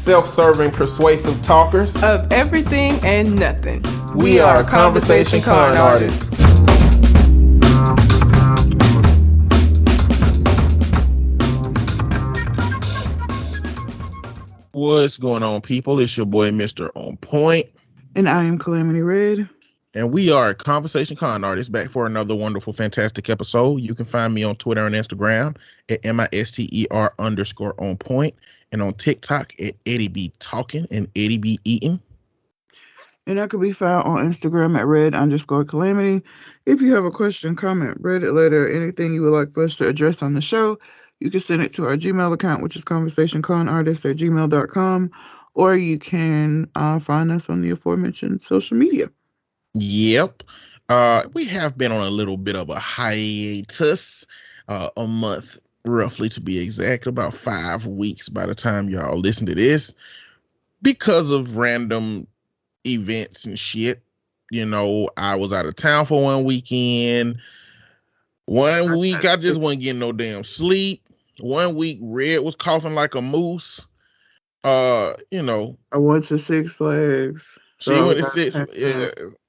self-serving, persuasive talkers of everything and nothing. We are conversation con artists. What's going on, people? It's your boy, Mr. On Point. And I am Calamity Red. And we are Conversation Con Artists, back for another wonderful, fantastic episode. You can find me on Twitter and Instagram at MISTER_on point, and on TikTok at Eddie B Talking and Eddie B Eating. And I could be found on Instagram at red_calamity. If you have a question, comment, Reddit letter, anything you would like for us to address on the show, you can send it to our Gmail account, which is conversationconartist@gmail.com, or you can find us on the aforementioned social media. Yep. We have been on a little bit of a hiatus, a month, roughly to be exact, about 5 weeks by the time y'all listen to this, because of random events and shit. You know, I was out of town for one weekend. 1 week, I just wasn't getting no damn sleep. 1 week, Red was coughing like a moose. You know, I went to Six Flags. She went to Six,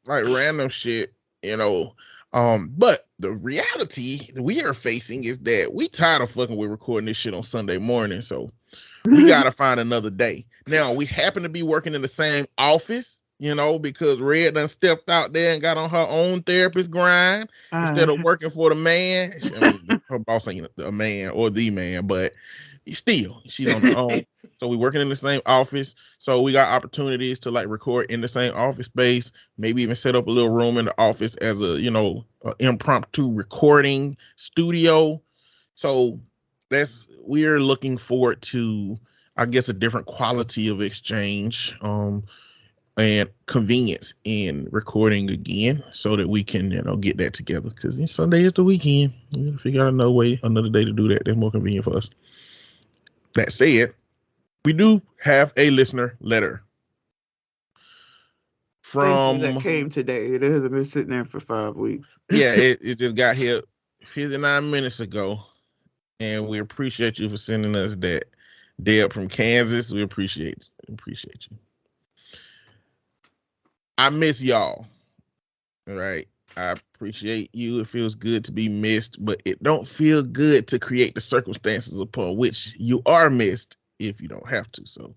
like random shit, you know. But the reality we are facing is that we tired of fucking with recording this shit on Sunday morning, so we gotta find another day. Now, we happen to be working in the same office, you know, because Red done stepped out there and got on her own therapist grind instead of working for the man. I mean, her boss ain't a man or the man, but still, she's on her own. So we working in the same office. So we got opportunities to like record in the same office space, maybe even set up a little room in the office as a, you know, impromptu recording studio. So we're looking forward to, I guess, a different quality of exchange and convenience in recording again, so that we can, you know, get that together, because Sunday is the weekend. We gotta figure out another day to do that that's more convenient for us. That said, we do have a listener letter from that came today. It hasn't been sitting there for 5 weeks. Yeah, it just got here 59 minutes ago, and we appreciate you for sending us that. Deb from Kansas, we appreciate you. I miss y'all. All right, I appreciate you. It feels good to be missed, but it don't feel good to create the circumstances upon which you are missed if you don't have to. So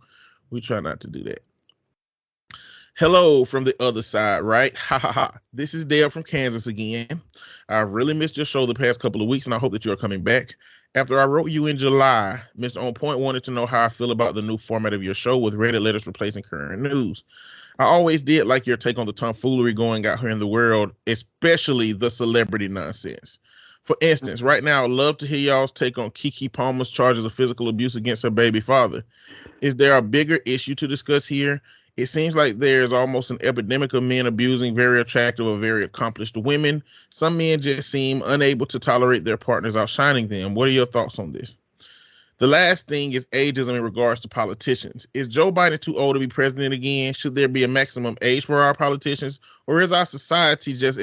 we try not to do that. Hello from the other side, right? Ha ha ha. This is Dale from Kansas again. I've really missed your show the past couple of weeks, and I hope that you're coming back. After I wrote you in July, Mr. On Point wanted to know how I feel about the new format of your show with Reddit letters replacing current news. I always did like your take on the tomfoolery going out here in the world, especially the celebrity nonsense. For instance, right now, I'd love to hear y'all's take on Keke Palmer's charges of physical abuse against her baby father. Is there a bigger issue to discuss here? It seems like there's almost an epidemic of men abusing very attractive or very accomplished women. Some men just seem unable to tolerate their partners outshining them. What are your thoughts on this? The last thing is ageism in regards to politicians. Is Joe Biden too old to be president again? Should there be a maximum age for our politicians? Or is our society just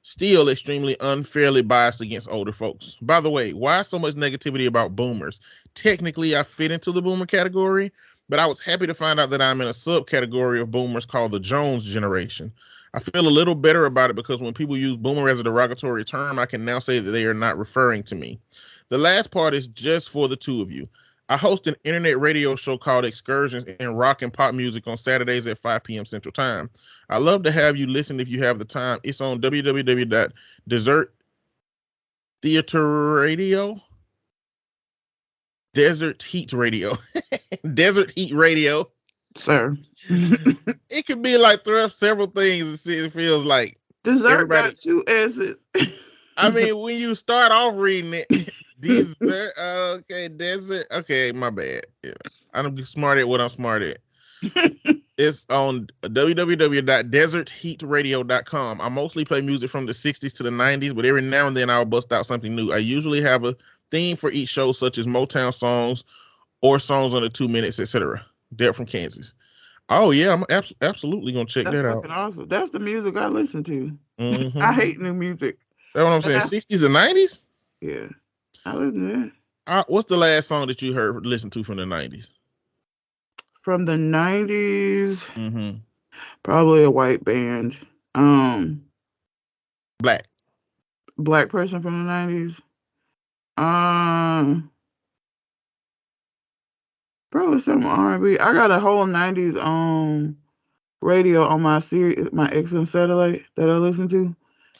still extremely unfairly biased against older folks? By the way, why so much negativity about boomers? Technically, I fit into the boomer category, but I was happy to find out that I'm in a subcategory of boomers called the Jones generation. I feel a little better about it because when people use boomer as a derogatory term, I can now say that they are not referring to me. The last part is just for the two of you. I host an internet radio show called Excursions in Rock and Pop Music on Saturdays at 5 p.m. Central Time. I love to have you listen if you have the time. It's on www.desertheaterradio. Desert Heat Radio. Desert Heat Radio. Sir. It could be like several things. It feels like Dessert got 2 S's. I mean, when you start off reading it, desert, okay, desert, okay, my bad. Yeah. I'm smart at what I'm smart at. It's on www.desertheatradio.com. I mostly play music from the 60s to the 90s, but every now and then I'll bust out something new. I usually have a theme for each show, such as Motown songs or songs under 2 minutes, etc. Deb from Kansas. Oh yeah, I'm absolutely gonna check that out. Awesome. That's the music I listen to. Mm-hmm. I hate new music. That's what I'm saying. 60s and 90s. Yeah, I listen to that. What's the last song that you listened to from the 90s? From the 90s, Mm-hmm. probably a white band. Black. Black person from the 90s. Um, Probably some R&B. I got a whole 90s radio on my my XM satellite that I listen to.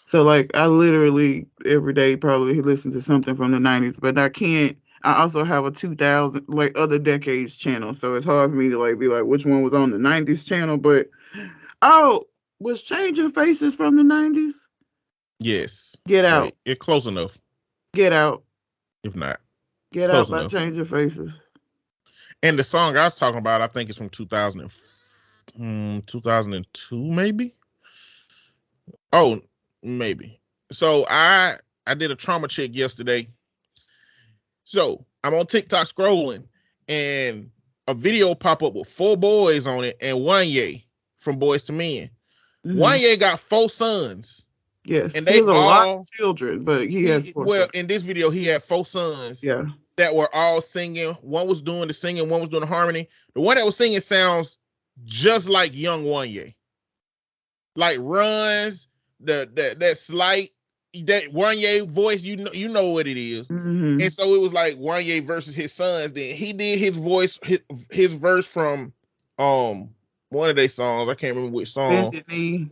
So like I literally every day probably listen to something from the 90s, but I also have a 2000 like other decades channel, so it's hard for me to like be like which one was on the 90s channel, but oh, was Changing Faces from the 90s? Yes. Get Out. Wait, it's close enough. Get Out. If not, Get close Out by enough. Changing Faces. And the song I was talking about, I think it's from 2002, maybe. Oh, maybe. So I did a trauma check yesterday. So I'm on TikTok scrolling, and a video pop up with 4 boys on it and Wanye from Boys to Men. Mm-hmm. Wanye got 4 sons, Yes, and he they has a lot of all children, but he has four well sons. in this video he had 4 sons Yeah. that were all singing. One was doing the singing, one was doing the harmony. The one that was singing sounds just like young Wanye. Like runs that slight that Wanye voice, you know what it is. Mm-hmm. And so it was like Wanye versus his sons. Then he did his voice, his verse from one of their songs. I can't remember which song. Bended Knee.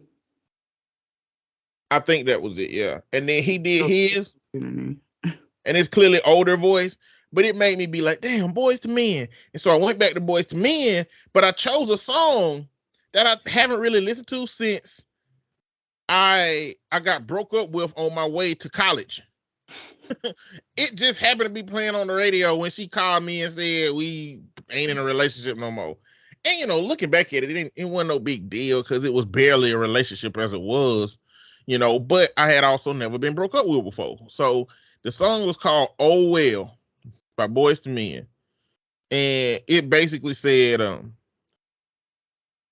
I think that was it, yeah. And then he did Oh, his, Bended Knee. and it's clearly older voice, but it made me be like, damn, Boys to Men. And so I went back to Boys to Men, but I chose a song that I haven't really listened to since I got broke up with on my way to college. It just happened to be playing on the radio when she called me and said we ain't in a relationship no more. And you know, looking back at it, it wasn't no big deal because it was barely a relationship as it was, you know. But I had also never been broke up with before. So the song was called "Oh Well" by Boys to Men, and it basically said,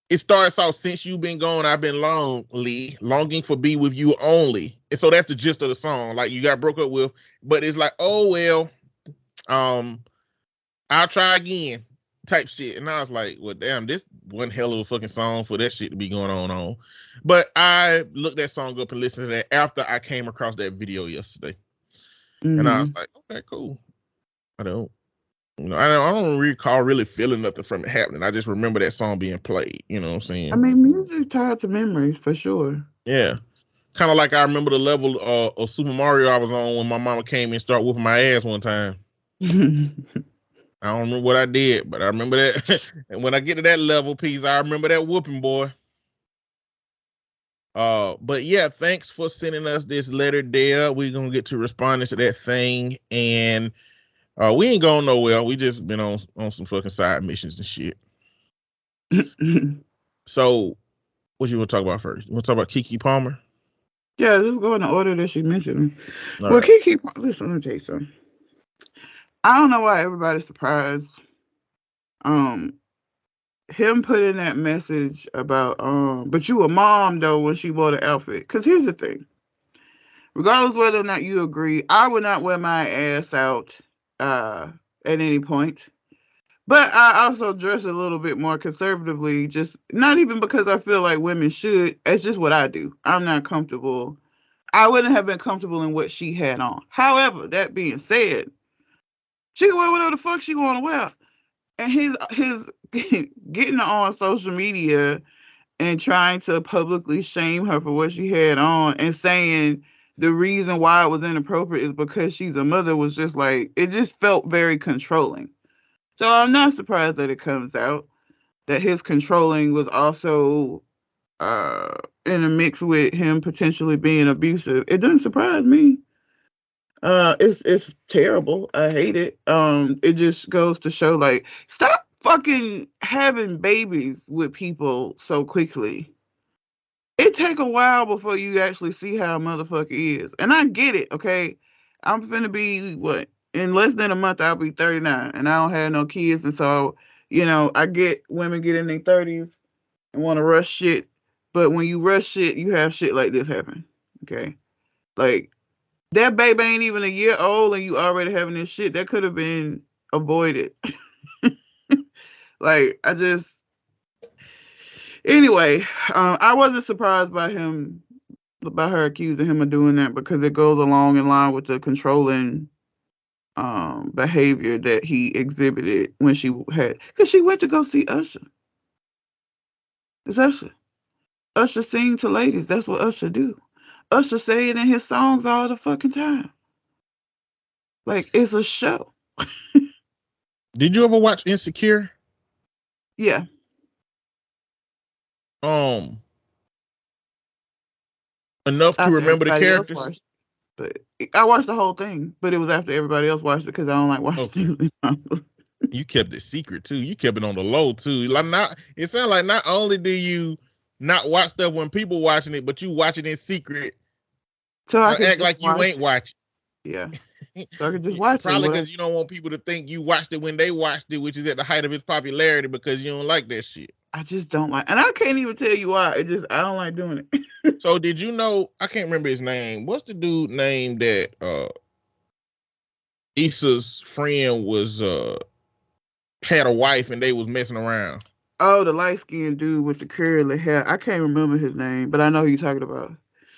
it starts out, since you've been gone, I've been lonely, longing for be with you only. And so that's the gist of the song. Like you got broke up with, but it's like, oh well, um, I'll try again, type shit. And I was like, well, damn, this one hell of a fucking song for that shit to be going on. But I looked that song up and listened to that after I came across that video yesterday. Mm-hmm. And I was like, okay, cool. I don't recall really feeling nothing from it happening. I just remember that song being played. You know what I'm saying? I mean, music's tied to memories for sure. Yeah. Kind of like I remember the level of Super Mario I was on when my mama came and started whooping my ass one time. I don't remember what I did, but I remember that. And when I get to that level piece, I remember that whooping, boy. But yeah, thanks for sending us this letter, Dale. We're gonna get to responding to that thing, and we ain't going nowhere. We just been on some fucking side missions and shit. So, what you want to talk about first? You want to talk about Keke Palmer? Yeah, let's go in the order that she mentioned. All Well, right. Keke, listen, let me tell you something. I don't know why everybody's surprised. Him putting that message about, but you a mom though when she wore the outfit. Because here's the thing. Regardless whether or not you agree, I would not wear my ass out at any point. But I also dress a little bit more conservatively, just not even because I feel like women should. It's just what I do. I'm not comfortable. I wouldn't have been comfortable in what she had on. However, that being said, she can wear whatever the fuck she want to wear. And his getting on social media and trying to publicly shame her for what she had on and saying the reason why it was inappropriate is because she's a mother was just like, it just felt very controlling. So I'm not surprised that it comes out that his controlling was also in a mix with him potentially being abusive. It doesn't surprise me. It's terrible. I hate it. It just goes to show like stop fucking having babies with people so quickly. It take a while before you actually see how a motherfucker is. And I get it, okay? I'm finna be what? In less than a month I'll be 39 and I don't have no kids, and so, I get women get in their 30s and want to rush shit, but when you rush shit, you have shit like this happen. Okay? Like that baby ain't even a year old and you already having this shit. That could have been avoided. Like, anyway, I wasn't surprised by her accusing him of doing that because it goes along in line with the controlling behavior that he exhibited when because she went to go see Usher. It's Usher. Usher sing to ladies. That's what Usher do. Usher say it in his songs all the fucking time. Like, it's a show. Did you ever watch Insecure? Yeah. Enough to After remember the everybody else characters? watched it. But I watched the whole thing, but it was after everybody else watched it because I don't like watching things. You kept it secret too. You kept it on the low too. Like, it sounds like not only do you not watch stuff when people watching it, but you watch it in secret. So I could act like you ain't watching. Yeah. So I could just watch Probably it. because you don't want people to think you watched it when they watched it, which is at the height of its popularity, because you don't like that shit. I just don't like, and I can't even tell you why. I don't like doing it. So did you know? I can't remember his name. What's the dude name that Issa's friend was had a wife and they was messing around? Oh, the light skinned dude with the curly hair. I can't remember his name, but I know who you're talking about.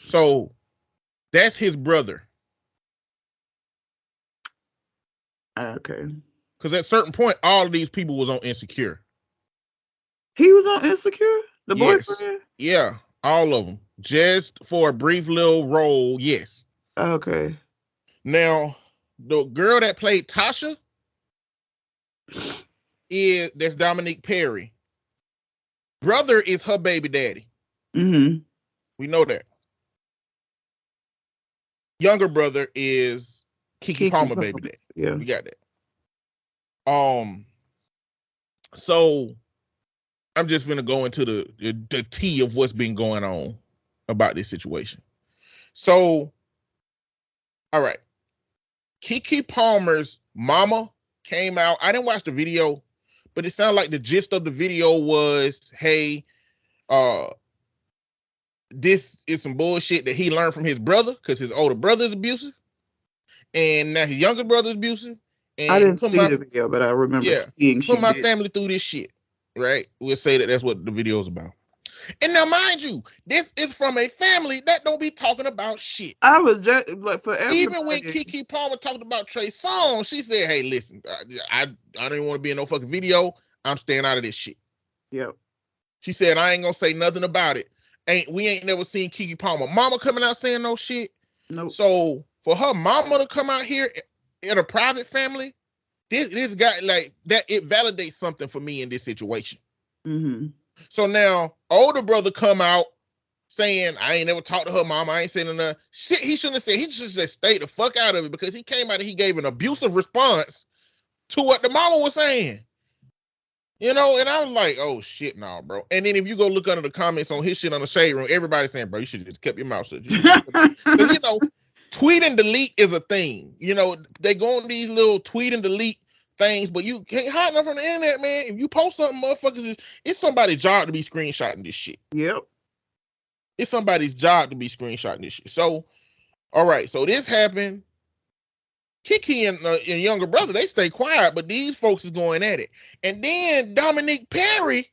So that's his brother. Okay. Because at a certain point, all of these people was on Insecure. He was on Insecure? The boyfriend? Yeah, all of them. Just for a brief little role, yes. Okay. Now, the girl that played Tasha that's Dominique Perry. Brother is her baby daddy. Mm-hmm. We know that. Younger brother is Keke Palmer baby daddy. Yeah. We got that. So I'm just gonna go into the tea of what's been going on about this situation. So, all right. Keke Palmer's mama came out. I didn't watch the video, but it sounded like the gist of the video was, hey, this is some bullshit that he learned from his brother because his older brother is abusive, and now his younger brother is abusive. And I didn't see the video, but I remember seeing put my family through this shit, right? We'll say that's what the video is about. And now, mind you, this is from a family that don't be talking about shit. I was just like, for everybody. Even when Keke Palmer talked about Trey Songz, she said, "Hey, listen, I don't want to be in no fucking video. I'm staying out of this shit." Yep. She said, "I ain't gonna say nothing about it. We ain't never seen Keke Palmer mama coming out saying no shit. Nope. So for her mama to come out here in a private family, this guy like that, it validates something for me in this situation." Mm-hmm. So now older brother come out saying, "I ain't never talked to her mama. I ain't saying enough shit." He shouldn't have said. He should have stayed the fuck out of it because he came out and he gave an abusive response to what the mama was saying. You know, and I was like, "Oh shit, no, bro." And then if you go look under the comments on his shit on the Shade Room, everybody's saying, "Bro, you should have just kept your mouth shut." Because you know, tweet and delete is a thing. You know, they go on these little tweet and delete things, but you can't hide nothing from the internet, man. If you post something, motherfuckers, it's somebody's job to be screenshotting this shit. Yep. It's somebody's job to be screenshotting this shit. So, all right, so this happened. Keke and younger brother, they stay quiet, but these folks is going at it. And then Dominique Perry,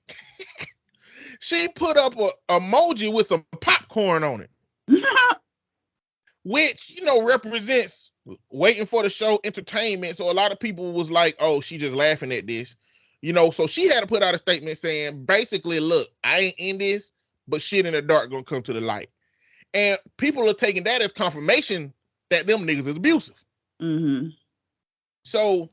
she put up a emoji with some popcorn on it, which, you know, represents waiting for the show entertainment. So a lot of people was like, "Oh, she just laughing at this." You know, so she had to put out a statement saying, basically, look, I ain't in this, but shit in the dark gonna come to the light. And people are taking that as confirmation that them niggas is abusive. Mm-hmm. So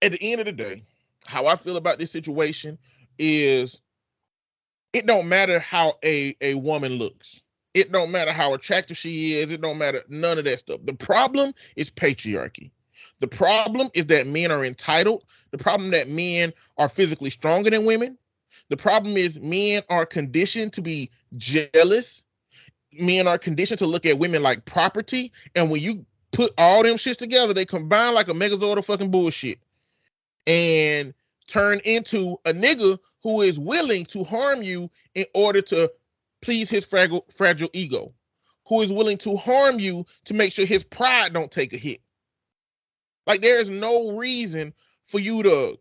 at the end of the day, how I feel about this situation is it don't matter how a woman looks. It don't matter how attractive she is. It don't matter none of that stuff. The problem is patriarchy. The problem is that men are entitled. The problem that men are physically stronger than women. The problem is men are conditioned to be jealous. Men are conditioned to look at women like property. And when you put all them shits together, they combine like a megazord of fucking bullshit and turn into a nigga who is willing to harm you in order to please his fragile ego, who is willing to harm you to make sure his pride don't take a hit. Like, there is no reason for you to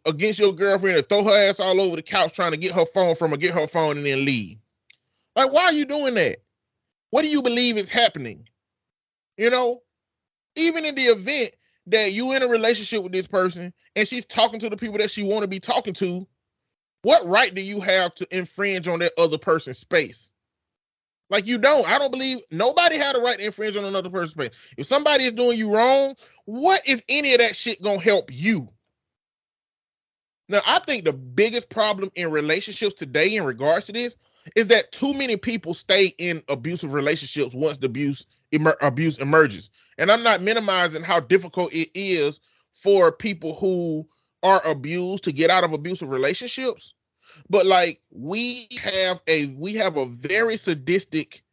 against your girlfriend and throw her ass all over the couch trying to get her phone from her, get her phone and then leave. Like, why are you doing that? What do you believe is happening? You know, even in the event that you in a relationship with this person and she's talking to the people that she want to be talking to, what right do you have to infringe on that other person's space? Like, you don't. I don't believe nobody had a right to infringe on another person's space. If somebody is doing you wrong, what is any of that shit gonna help you? Now, I think the biggest problem in relationships today in regards to this is that too many people stay in abusive relationships once the abuse emerges. And I'm not minimizing how difficult it is for people who are abused to get out of abusive relationships. But like, we have a very sadistic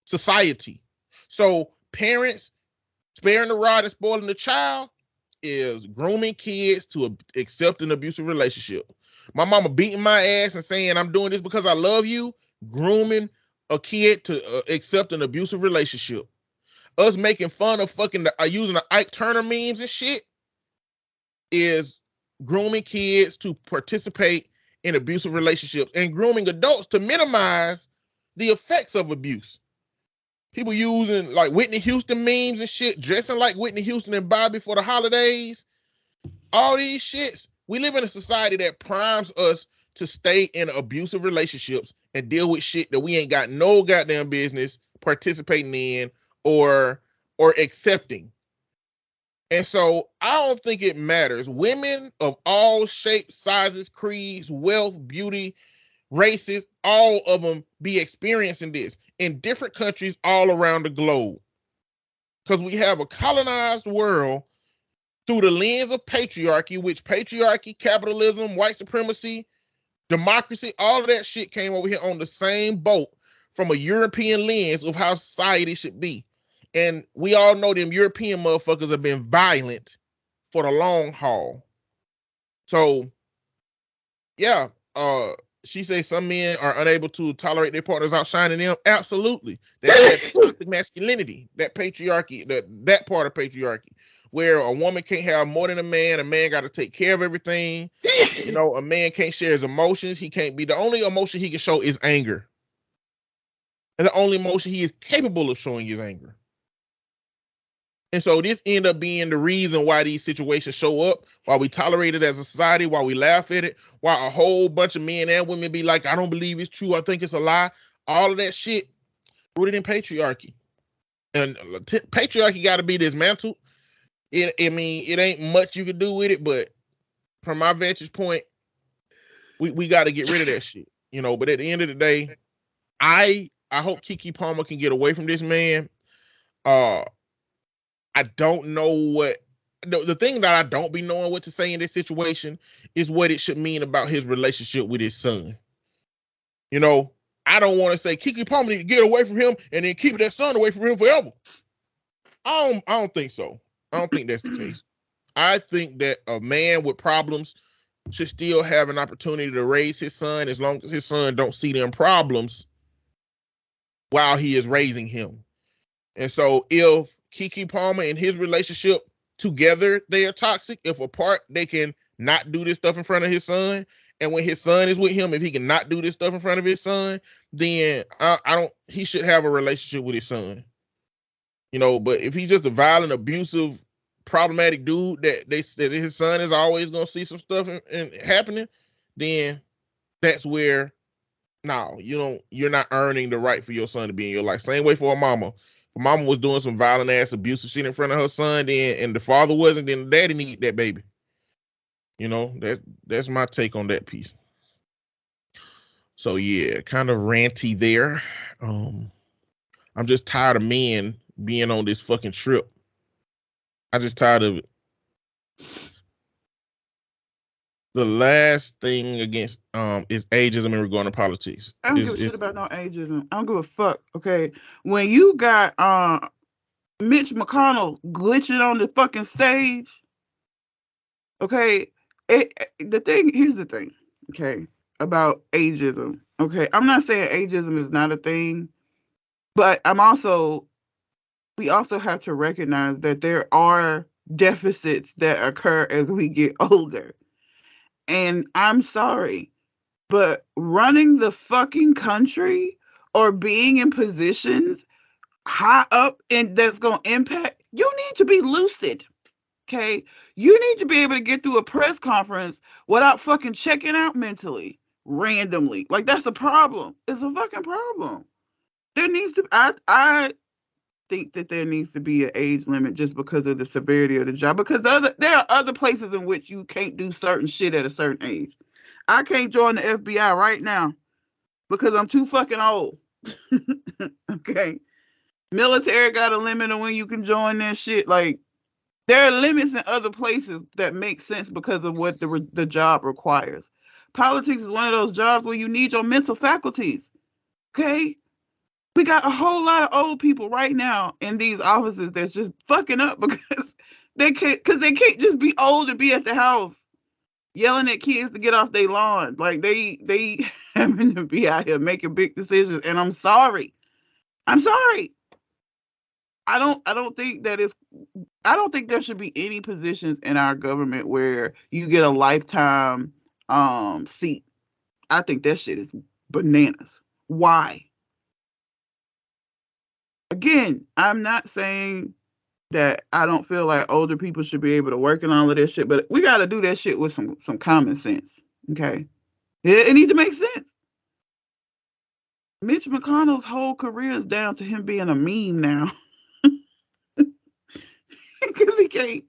society. So parents sparing the rod and spoiling the child is grooming kids to accept an abusive relationship. My mama beating my ass and saying I'm doing this because I love you, grooming a kid to accept an abusive relationship. Us making fun of fucking using the Ike Turner memes and shit is grooming kids to participate in abusive relationships and grooming adults to minimize the effects of abuse. People using like Whitney Houston memes and shit, dressing like Whitney Houston and Bobby for the holidays. All these shits. We live in a society that primes us to stay in abusive relationships and deal with shit that we ain't got no goddamn business participating in or accepting. And so I don't think it matters. Women of all shapes, sizes, creeds, wealth, beauty, races, all of them be experiencing this in different countries all around the globe. Because we have a colonized world through the lens of patriarchy, which patriarchy, capitalism, white supremacy, democracy, all of that shit came over here on the same boat from a European lens of how society should be. And we all know them European motherfuckers have been violent for the long haul. So, yeah, she says some men are unable to tolerate their partners outshining them. Absolutely. That's toxic masculinity, that patriarchy, that part of patriarchy, where a woman can't have more than a man got to take care of everything. You know, a man can't share his emotions. He can't be, the only emotion he can show is anger. And the only emotion he is capable of showing is anger. And so this ended up being the reason why these situations show up, why we tolerate it as a society, why we laugh at it, why a whole bunch of men and women be like, I don't believe it's true, I think it's a lie. All of that shit rooted in patriarchy. And patriarchy got to be dismantled. It ain't much you can do with it, but from my vantage point, we got to get rid of that shit. You know, but at the end of the day, I hope Keke Palmer can get away from this man. I don't know what the thing that I don't be knowing what to say in this situation is what it should mean about his relationship with his son. You know, I don't want to say Keke Palmer need to get away from him and then keep that son away from him forever. I don't think so. I don't think that's the case. I think that a man with problems should still have an opportunity to raise his son as long as his son don't see them problems while he is raising him. And so if Keke Palmer and his relationship together, they are toxic. If apart, they can not do this stuff in front of his son. And when his son is with him, if he can not do this stuff in front of his son, then he should have a relationship with his son. You know, but if he's just a violent, abusive, problematic dude that his son is always going to see some stuff and happening, then that's where, no, you're not earning the right for your son to be in your life. Same way for a mama. If mama was doing some violent ass abusive shit in front of her son, then and the father wasn't, then the daddy need that baby. You know, that's my take on that piece. So yeah, kind of ranty there. I'm just tired of men being on this fucking trip. I just tired of it. The last thing against is ageism in regard to politics. I don't give a shit about no ageism. I don't give a fuck. Okay, when you got Mitch McConnell glitching on the fucking stage, okay, here's the thing, okay, about ageism. Okay, I'm not saying ageism is not a thing, but we also have to recognize that there are deficits that occur as we get older. And I'm sorry, but running the fucking country or being in positions high up and that's going to impact, you need to be lucid. Okay? You need to be able to get through a press conference without fucking checking out mentally randomly. Like, that's a problem. It's a fucking problem. There needs to I think that there needs to be an age limit just because of the severity of the job, because there are other places in which you can't do certain shit at a certain age. I can't join the FBI right now because I'm too fucking old. Okay. Military got a limit on when you can join that shit. Like, there are limits in other places that make sense because of what the job requires. Politics is one of those jobs where you need your mental faculties. Okay? We got a whole lot of old people right now in these offices that's just fucking up because they can't just be old and be at the house yelling at kids to get off their lawn. Like, they having to be out here making big decisions. And I'm sorry. I don't think there should be any positions in our government where you get a lifetime seat. I think that shit is bananas. Why? Again, I'm not saying that I don't feel like older people should be able to work and all of this shit, but we got to do that shit with some common sense. Okay? It needs to make sense. Mitch McConnell's whole career is down to him being a meme now. Because he can't.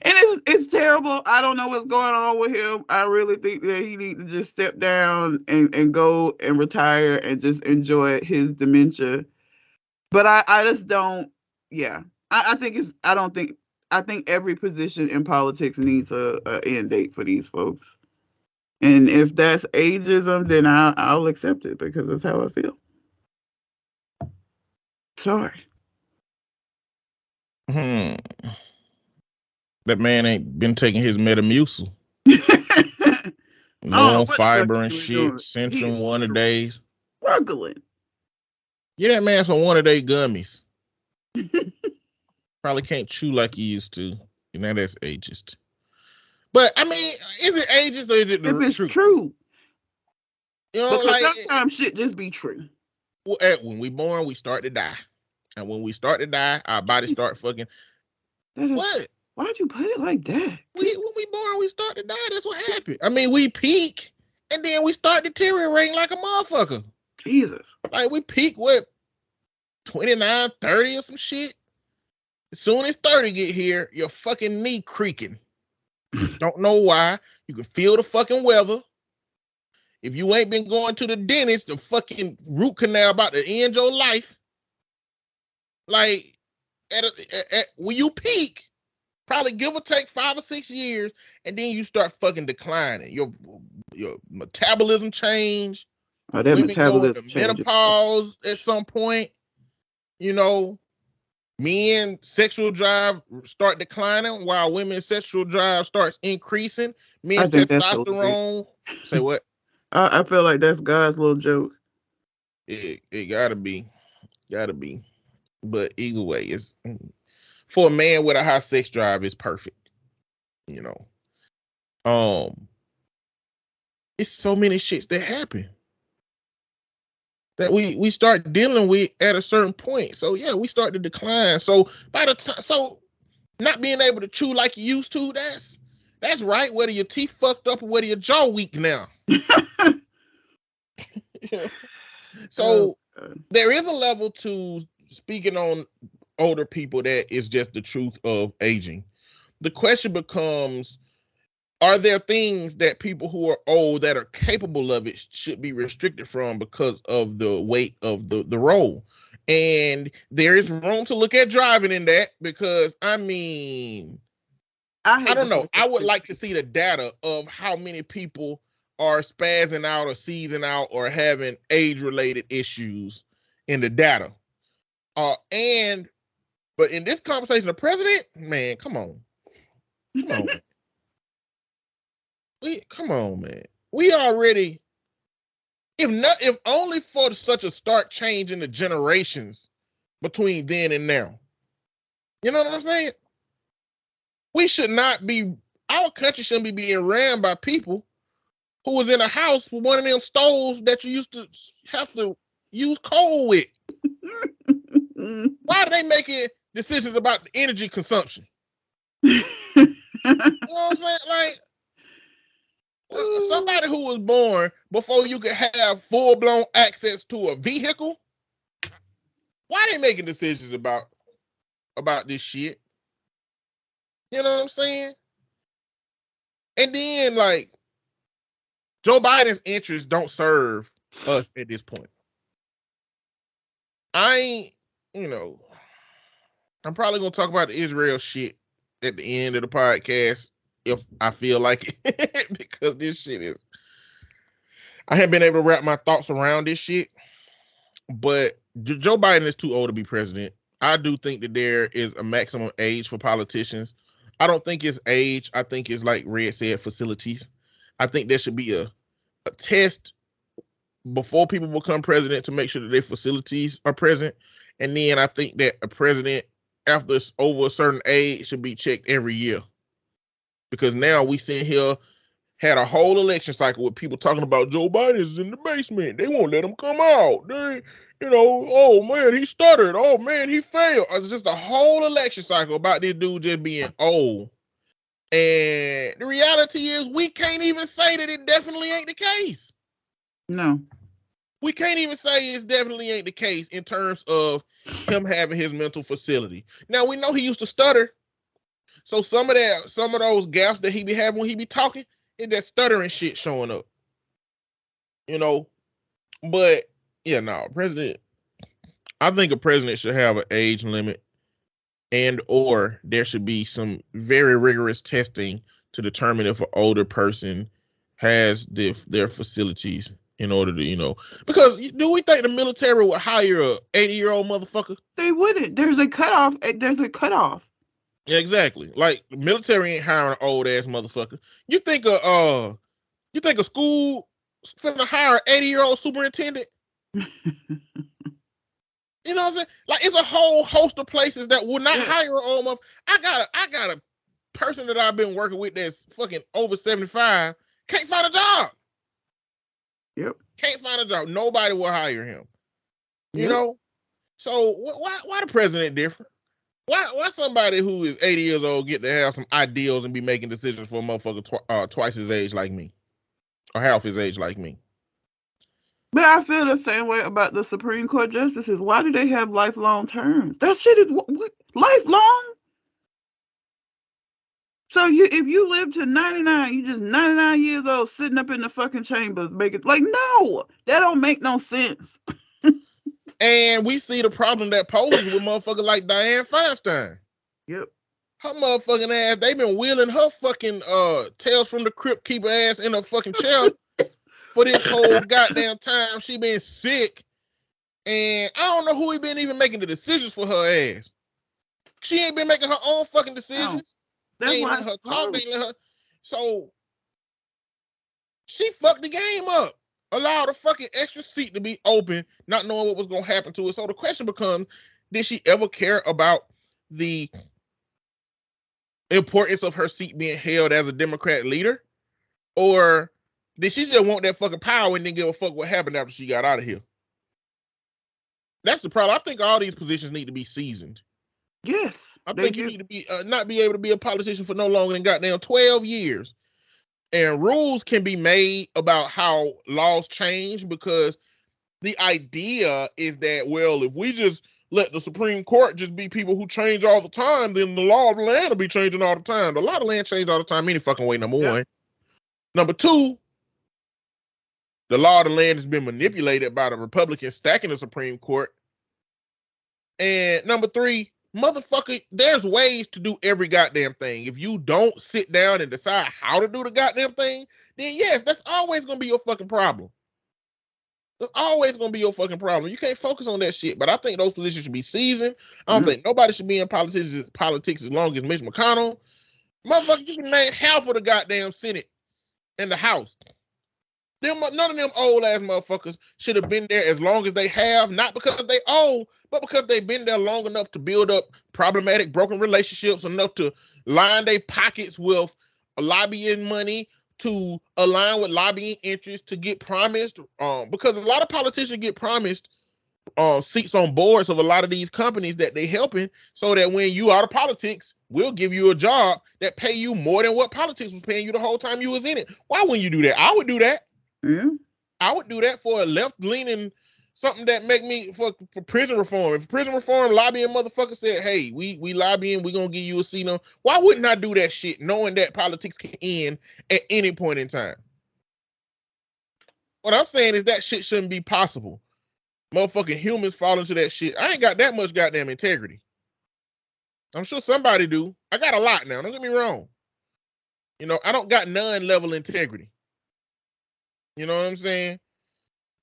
And it's terrible. I don't know what's going on with him. I really think that he needs to just step down and go and retire and just enjoy his dementia. But I just don't. Yeah, I think every position in politics needs a end date for these folks. And if that's ageism, then I'll accept it because that's how I feel. Sorry. That man ain't been taking his Metamucil. Oh, No fiber and shit. Centrum one a days. Struggling. Yeah, that man some one a day gummies. Probably can't chew like he used to. You know, that's ageist. But I mean, is it ageist or is it if it's truth? True? You know, because like sometimes shit just be true. When we born, we start to die, and when we start to die, our bodies start fucking. What? Why'd you put it like that? When we born, we start to die. That's what happened. I mean, we peak, and then we start deteriorating like a motherfucker. Jesus. Like, we peak, what, 29, 30 or some shit? As soon as 30 get here, your fucking knee creaking. Don't know why. You can feel the fucking weather. If you ain't been going to the dentist, the fucking root canal about to end your life. Like, when you peak, probably give or take 5 or 6 years, and then you start fucking declining. Your metabolism change. Oh, that Women metabolism go into menopause at some point. You know, men sexual drive start declining while women's sexual drive starts increasing. Men's testosterone. Say what? I feel like that's God's little joke. It gotta be. But either way, it's for a man with a high sex drive, it's perfect. You know. It's so many shits that happen that we start dealing with at a certain point. So yeah, we start to decline. So by the time, so not being able to chew like you used to, that's right. Whether your teeth fucked up or whether your jaw weak now. So there is a level to speaking on older people that is just the truth of aging. The question becomes, are there things that people who are old that are capable of it should be restricted from because of the weight of the role? And there is room to look at driving in that, because I mean, I don't know. I would like to see the data of how many people are spazzing out or seizing out or having age-related issues in the data. But in this conversation, the president, man, come on. Come on, man. We already, if only for such a stark change in the generations between then and now. You know what I'm saying? We should not be, our country shouldn't be being ran by people who was in a house with one of them stoves that you used to have to use coal with. Why are they making decisions about the energy consumption? You know what I'm saying? Like, somebody who was born before you could have full-blown access to a vehicle, why they making decisions about this shit? You know what I'm saying? And then, like, Joe Biden's interests don't serve us at this point. I ain't, I'm probably going to talk about the Israel shit at the end of the podcast if I feel like it, because this shit is, I haven't been able to wrap my thoughts around this shit, but Joe Biden is too old to be president. I do think that there is a maximum age for politicians. I don't think it's age. I think it's, like Red said, facilities. I think there should be a test before people become president to make sure that their facilities are present. And then I think that a president, after it's over a certain age, should be checked every year. Because now we sitting here, had a whole election cycle with people talking about Joe Biden is in the basement. They won't let him come out. They, oh man, he stuttered. Oh man, he failed. It's just a whole election cycle about this dude just being old. And the reality is we can't even say that it definitely ain't the case. No. We can't even say it definitely ain't the case in terms of him having his mental facility. Now, we know he used to stutter. So some of those gaps that he be having when he be talking, is that stuttering shit showing up. But yeah, no, I think a president should have an age limit, and or there should be some very rigorous testing to determine if an older person has their facilities in order to, because do we think the military would hire a 80-year-old motherfucker? They wouldn't. There's a cutoff. Yeah, exactly. Like, the military ain't hiring an old ass motherfucker. You think a school finna hire an 80-year-old superintendent? You know what I'm saying? Like, it's a whole host of places that will not hire an old motherfucker. I got a person that I've been working with that's fucking over 75, can't find a job. Yep. Can't find a job. Nobody will hire him. You know? So why the president different? Why somebody who is 80 years old get to have some ideals and be making decisions for a motherfucker twice his age like me? Or half his age like me? But I feel the same way about the Supreme Court justices. Why do they have lifelong terms? That shit is lifelong. So if you live to 99, you just 99 years old sitting up in the fucking chambers making, like, no, that don't make no sense. And we see the problem that poses with motherfuckers like Dianne Feinstein. Yep. Her motherfucking ass, they been wheeling her fucking Tales from the Crypt Keeper ass in a fucking chair for this whole goddamn time. She been sick. And I don't know who been even making the decisions for her ass. She ain't been making her own fucking decisions. That's they ain't let her talk. They ain't let her. So she fucked the game up. Allowed a fucking extra seat to be open, not knowing what was going to happen to it. So the question becomes, did she ever care about the importance of her seat being held as a Democrat leader? Or did she just want that fucking power and didn't give a fuck what happened after she got out of here? That's the problem. I think all these positions need to be seasoned. Yes. I think you need to be not be able to be a politician for no longer than goddamn 12 years. And rules can be made about how laws change, because the idea is that, well, if we just let the Supreme Court just be people who change all the time, then the law of the land will be changing all the time. The law of the land changes all the time any fucking way, number one. Number two, the law of the land has been manipulated by the Republicans stacking the Supreme Court. And number three, motherfucker, there's ways to do every goddamn thing. If you don't sit down and decide how to do the goddamn thing, then yes, that's always going to be your fucking problem. That's always going to be your fucking problem. You can't focus on that shit. But I think those positions should be seasoned. I don't think nobody should be in politics as long as Mitch McConnell. Motherfucker, you can name half of the goddamn Senate and the House. None of them old ass motherfuckers should have been there as long as they have, not because they old, but because they've been there long enough to build up problematic, broken relationships, enough to line their pockets with lobbying money, to align with lobbying interests to get promised, because a lot of politicians get promised seats on boards of a lot of these companies that they helping, so that when you out of politics, we'll give you a job that pay you more than what politics was paying you the whole time you was in it. Why wouldn't you do that? I would do that. Yeah. I would do that for a left-leaning something that make me for prison reform. If prison reform lobbying motherfucker said, hey, we lobbying, we gonna give you a seat on, why wouldn't I do that shit knowing that politics can end at any point in time? What I'm saying is that shit shouldn't be possible. Motherfucking humans fall into that shit. I ain't got that much goddamn integrity. I'm sure somebody do. I got a lot now. Don't get me wrong. You know, I don't got none level integrity. You know what I'm saying?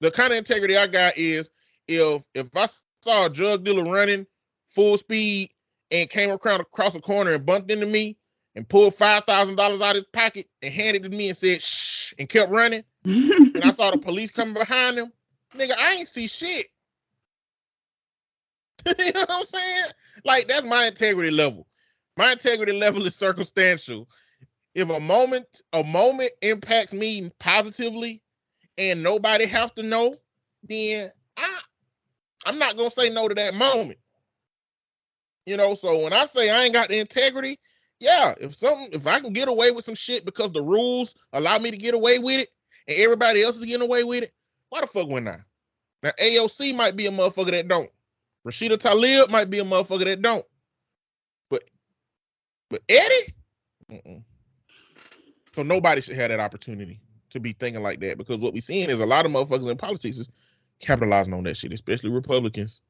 The kind of integrity I got is if I saw a drug dealer running full speed and came across a corner and bumped into me and pulled $5,000 out of his pocket and handed it to me and said, shh, and kept running, and I saw the police coming behind him, nigga, I ain't see shit. You know what I'm saying? Like, that's my integrity level. My integrity level is circumstantial. If a moment impacts me positively and nobody have to know, then I'm not gonna say no to that moment. You know, so when I say I ain't got the integrity, yeah, if I can get away with some shit because the rules allow me to get away with it and everybody else is getting away with it, why the fuck wouldn't I? Now AOC might be a motherfucker that don't. Rashida Tlaib might be a motherfucker that don't. But Eddie? Mm-mm. So nobody should have that opportunity to be thinking like that, because what we're seeing is a lot of motherfuckers in politics is capitalizing on that shit, especially Republicans.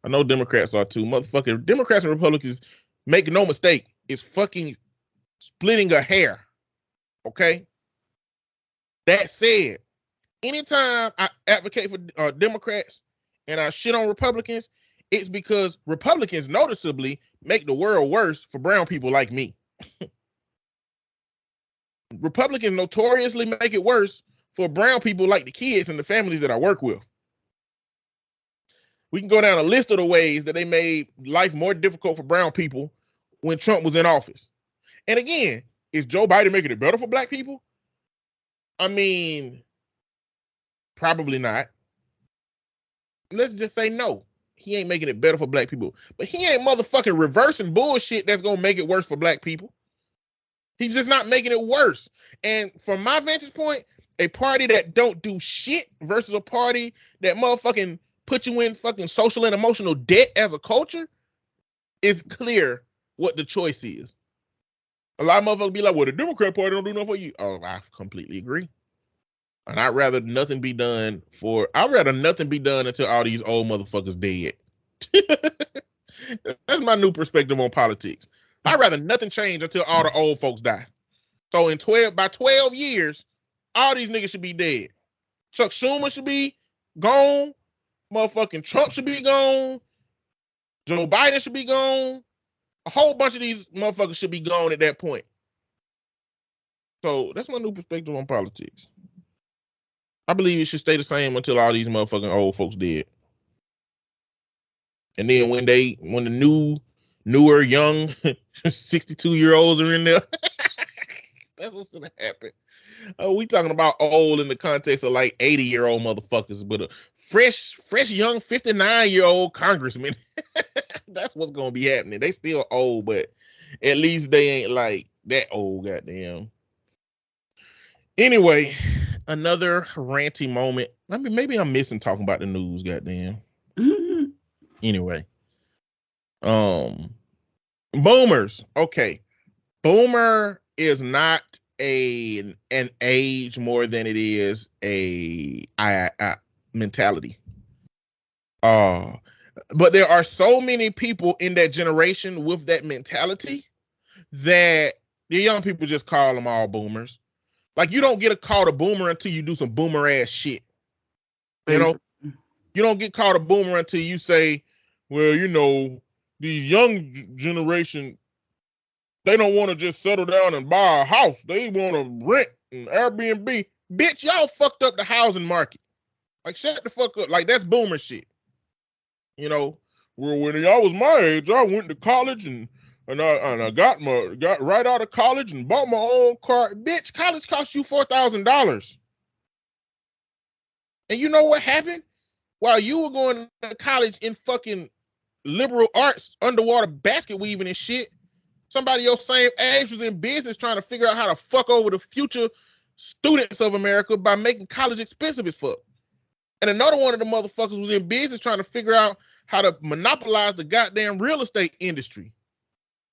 I know Democrats are too. Motherfucking Democrats and Republicans, make no mistake, is fucking splitting a hair. Okay? That said, anytime I advocate for Democrats and I shit on Republicans, it's because Republicans noticeably make the world worse for brown people like me. Republicans notoriously make it worse for brown people like the kids and the families that I work with. We can go down a list of the ways that they made life more difficult for brown people when Trump was in office. And again, is Joe Biden making it better for black people? I mean, probably not. Let's just say no. He ain't making it better for black people. But he ain't motherfucking reversing bullshit that's going to make it worse for black people. He's just not making it worse. And from my vantage point, a party that don't do shit versus a party that motherfucking put you in fucking social and emotional debt as a culture, is clear what the choice is. A lot of motherfuckers be like, well, the Democrat Party don't do nothing for you. Oh, I completely agree. And I'd rather nothing be done until all these old motherfuckers dead. That's my new perspective on politics. I'd rather nothing change until all the old folks die. So by 12 years, all these niggas should be dead. Chuck Schumer should be gone. Motherfucking Trump should be gone. Joe Biden should be gone. A whole bunch of these motherfuckers should be gone at that point. So that's my new perspective on politics. I believe it should stay the same until all these motherfucking old folks dead. And then when the newer, young 62-year-olds are in there, that's what's gonna happen. We talking about old in the context of like 80-year-old motherfuckers, but a fresh young 59-year-old congressman. That's what's gonna be happening. They still old, but at least they ain't like that old, goddamn. Anyway, another ranty moment. I mean, maybe I'm missing talking about the news, goddamn. Anyway. Boomers. Okay. Boomer is not an age more than it is a mentality. But there are so many people in that generation with that mentality that the young people just call them all boomers. Like, you don't get a call to boomer until you do some boomer ass shit. You know, you don't get called a boomer until you say, well, you know, the young generation, they don't want to just settle down and buy a house. They want to rent and Airbnb. Bitch, y'all fucked up the housing market. Like, shut the fuck up. Like, that's boomer shit. You know, well, when y'all was my age, I went to college and And I got right out of college and bought my own car. Bitch, college cost you $4,000. And you know what happened? While you were going to college in fucking liberal arts, underwater basket weaving and shit, somebody your same age was in business trying to figure out how to fuck over the future students of America by making college expensive as fuck. And another one of the motherfuckers was in business trying to figure out how to monopolize the goddamn real estate industry.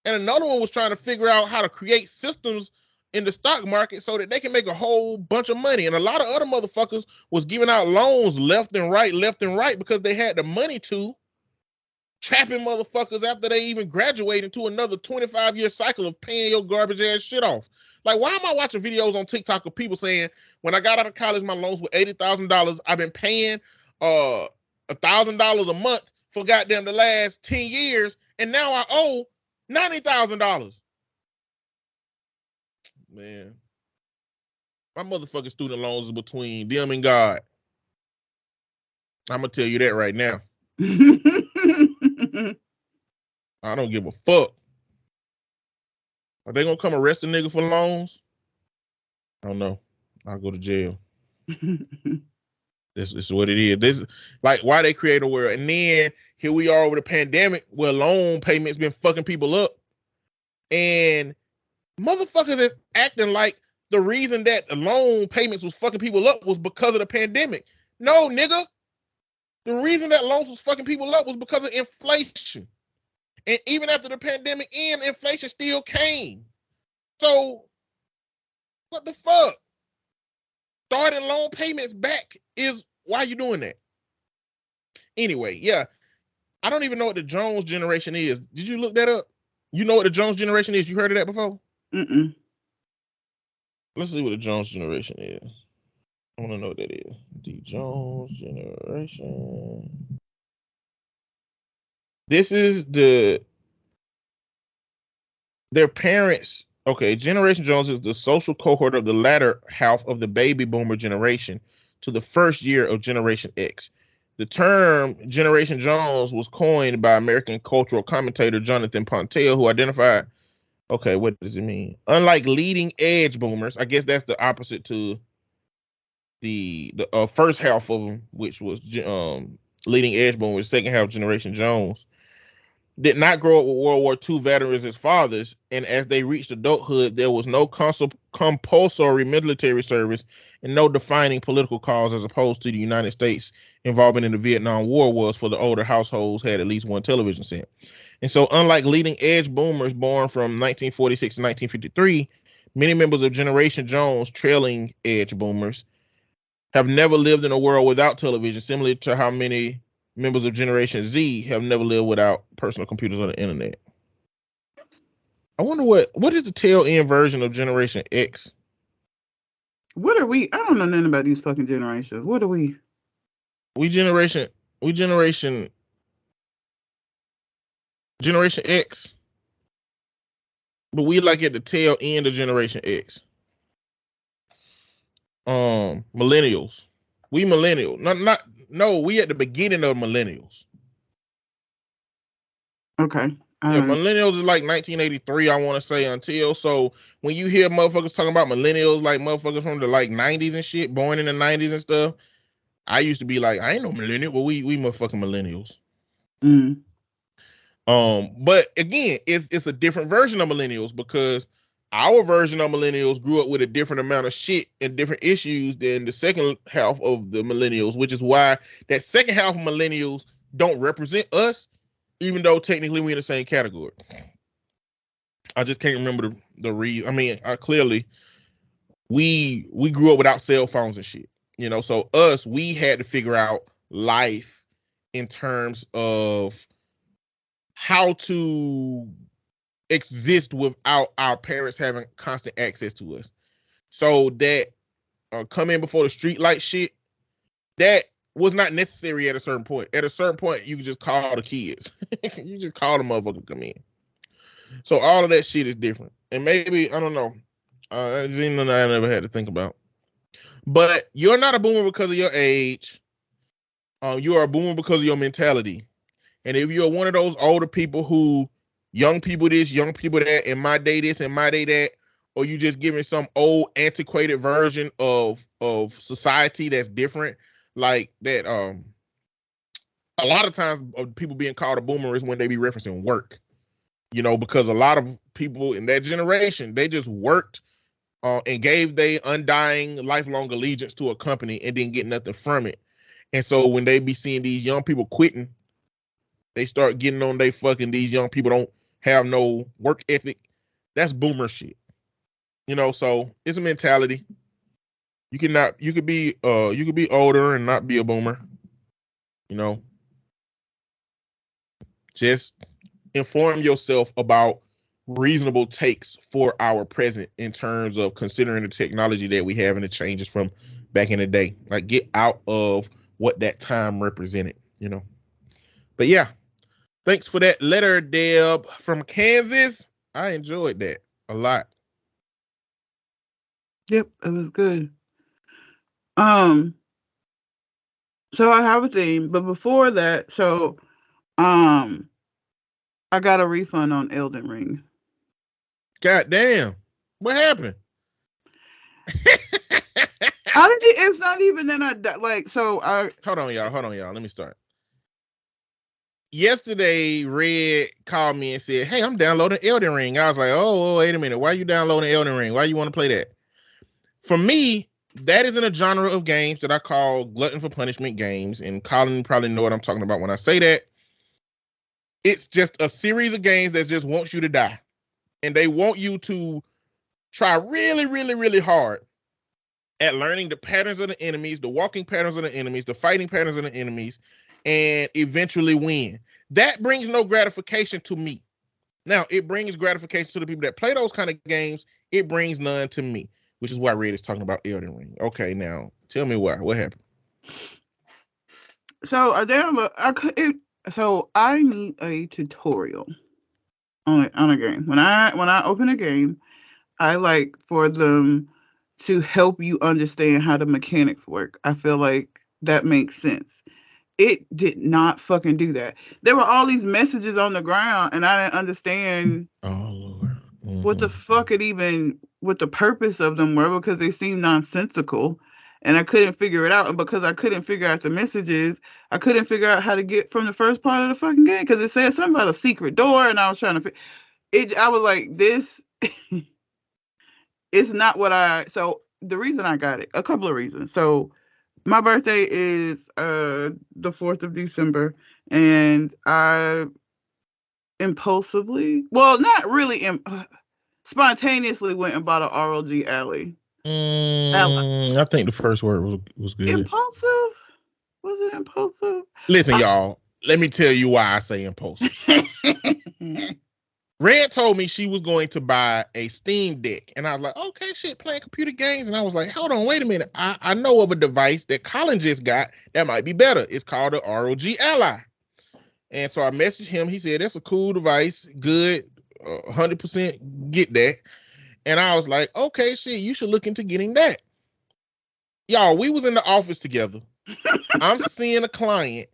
And another one was trying to figure out how to create systems in the stock market so that they can make a whole bunch of money. And a lot of other motherfuckers was giving out loans left and right because they had the money to, trapping motherfuckers after they even graduate into another 25-year cycle of paying your garbage ass shit off. Like, why am I watching videos on TikTok of people saying, when I got out of college, my loans were $80,000. I've been paying $1,000 a month for goddamn the last 10 years, and now I owe $90,000. Man, my motherfucking student loans is between them and God. I'm gonna tell you that right now. I don't give a fuck. Are they gonna come arrest a nigga for loans? I don't know. I'll go to jail. This is what it is. This, like, why they create a world, and then here we are over the pandemic where loan payments been fucking people up, and motherfuckers is acting like the reason that the loan payments was fucking people up was because of the pandemic. No, nigga. The reason that loans was fucking people up was because of inflation. And even after the pandemic ended, inflation still came. So, what the fuck? Starting loan payments back is why you doing that. Anyway, yeah. I don't even know what the Jones generation is. Did you look that up? You know what the Jones generation is? You heard of that before? Mm-mm. Let's see what the Jones generation is. I want to know what that is. The Jones generation. This is their parents. Okay, Generation Jones is the social cohort of the latter half of the baby boomer generation to the first year of Generation X. The term Generation Jones was coined by American cultural commentator Jonathan Pontel, who identified, okay, what does it mean? Unlike leading edge boomers, I guess that's the opposite to the first half of them, which was leading edge boomers, second half Generation Jones, did not grow up with World War II veterans as fathers, and as they reached adulthood, there was no compulsory military service and no defining political cause as opposed to the United States involvement in the Vietnam War was for the older households had at least one television set. And so, unlike leading edge boomers born from 1946 to 1953, many members of Generation Jones, trailing edge boomers, have never lived in a world without television, similar to how many members of Generation Z have never lived without personal computers or the internet. I wonder what is the tail end version of Generation X? What are we? I don't know nothing about these fucking generations. What are we? We generation X. But we like at the tail end of Generation X. Millennials. We millennial. No, we at the beginning of millennials. Okay. Yeah, millennials is like 1983, I want to say, until. So when you hear motherfuckers talking about millennials, like motherfuckers from the like 90s and shit, born in the 90s and stuff, I used to be like, I ain't no millennial, but we motherfucking millennials. Mm. But again, it's a different version of millennials because our version of millennials grew up with a different amount of shit and different issues than the second half of the millennials, which is why that second half of millennials don't represent us, even though technically we're in the same category. I just can't remember the reason. I mean, clearly we grew up without cell phones and shit, you know. So we had to figure out life in terms of how to exist without our parents having constant access to us. So that come in before the street light shit, that was not necessary at a certain point. At a certain point, you could just call the kids. You just call the motherfucker to come in. So all of that shit is different. And maybe, I don't know. It's something I never had to think about. But you're not a boomer because of your age. You are a boomer because of your mentality. And if you're one of those older people who young people this, young people that, in my day this, in my day that, or you just giving some old antiquated version of society that's different, like that. A lot of times people being called a boomer is when they be referencing work, because a lot of people in that generation, they just worked and gave their undying lifelong allegiance to a company and didn't get nothing from it. And so when they be seeing these young people quitting, they start getting on they fucking, these young people don't have no work ethic. That's boomer shit. So it's a mentality. You could be older and not be a boomer. Just inform yourself about reasonable takes for our present in terms of considering the technology that we have and the changes from back in the day. Like, get out of what that time represented. But yeah, thanks for that letter, Deb from Kansas. I enjoyed that a lot. Yep, it was good. So I have a theme, but before that, I got a refund on Elden Ring. God damn. What happened? It's not even that Hold on, y'all. Let me start. Yesterday, Red called me and said, "Hey, I'm downloading Elden Ring." I was like, "Oh, wait a minute. Why are you downloading Elden Ring? Why you want to play that?" For me, that is in a genre of games that I call glutton for punishment games. And Colin probably know what I'm talking about when I say that. It's just a series of games that just wants you to die. And they want you to try really, really, really hard at learning the patterns of the enemies, the walking patterns of the enemies, the fighting patterns of the enemies, and eventually win. That brings no gratification to me. Now, it brings gratification to the people that play those kind of games. It brings none to me, which is why Red is talking about Elden Ring. Okay, now tell me why. What happened? So I need a tutorial on a game. When I open a game, I like for them to help you understand how the mechanics work. I feel like that makes sense. It did not fucking do that. There were all these messages on the ground, and I didn't understand what the fuck what the purpose of them were, because they seemed nonsensical, and I couldn't figure it out. And because I couldn't figure out the messages, I couldn't figure out how to get from the first part of the fucking game, because it said something about a secret door, and I was trying to I was like, this is not what so the reason I got it, a couple of reasons. So my birthday is the 4th of December, and I impulsively, well, not really, spontaneously went and bought an ROG Ally. I think the first word was good. Impulsive? Was it impulsive? Listen, y'all, let me tell you why I say impulsive. Red told me she was going to buy a Steam Deck, and I was like, okay, shit, playing computer games. And I was like, hold on, wait a minute. I know of a device that Colin just got that might be better. It's called the ROG Ally. And so I messaged him. He said, that's a cool device. Good. 100% get that. And I was like, okay, shit, you should look into getting that. Y'all, we was in the office together. I'm seeing a client,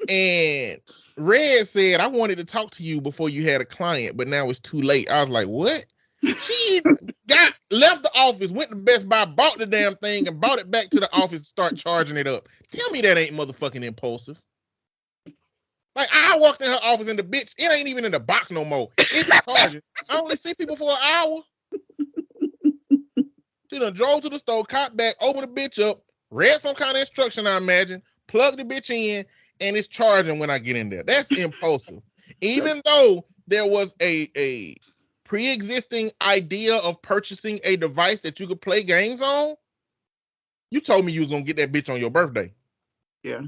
and Red said, I wanted to talk to you before you had a client, but now it's too late. I was like, what? She left the office, went to Best Buy, bought the damn thing, and brought it back to the office to start charging it up. Tell me that ain't motherfucking impulsive. Like, I walked in her office and the bitch, it ain't even in the box no more. It's charging. I only see people for an hour. She done drove to the store, caught back, opened the bitch up, read some kind of instruction, I imagine, plugged the bitch in, and it's charging when I get in there. That's impulsive. Even though there was a pre-existing idea of purchasing a device that you could play games on, you told me you was going to get that bitch on your birthday. Yeah.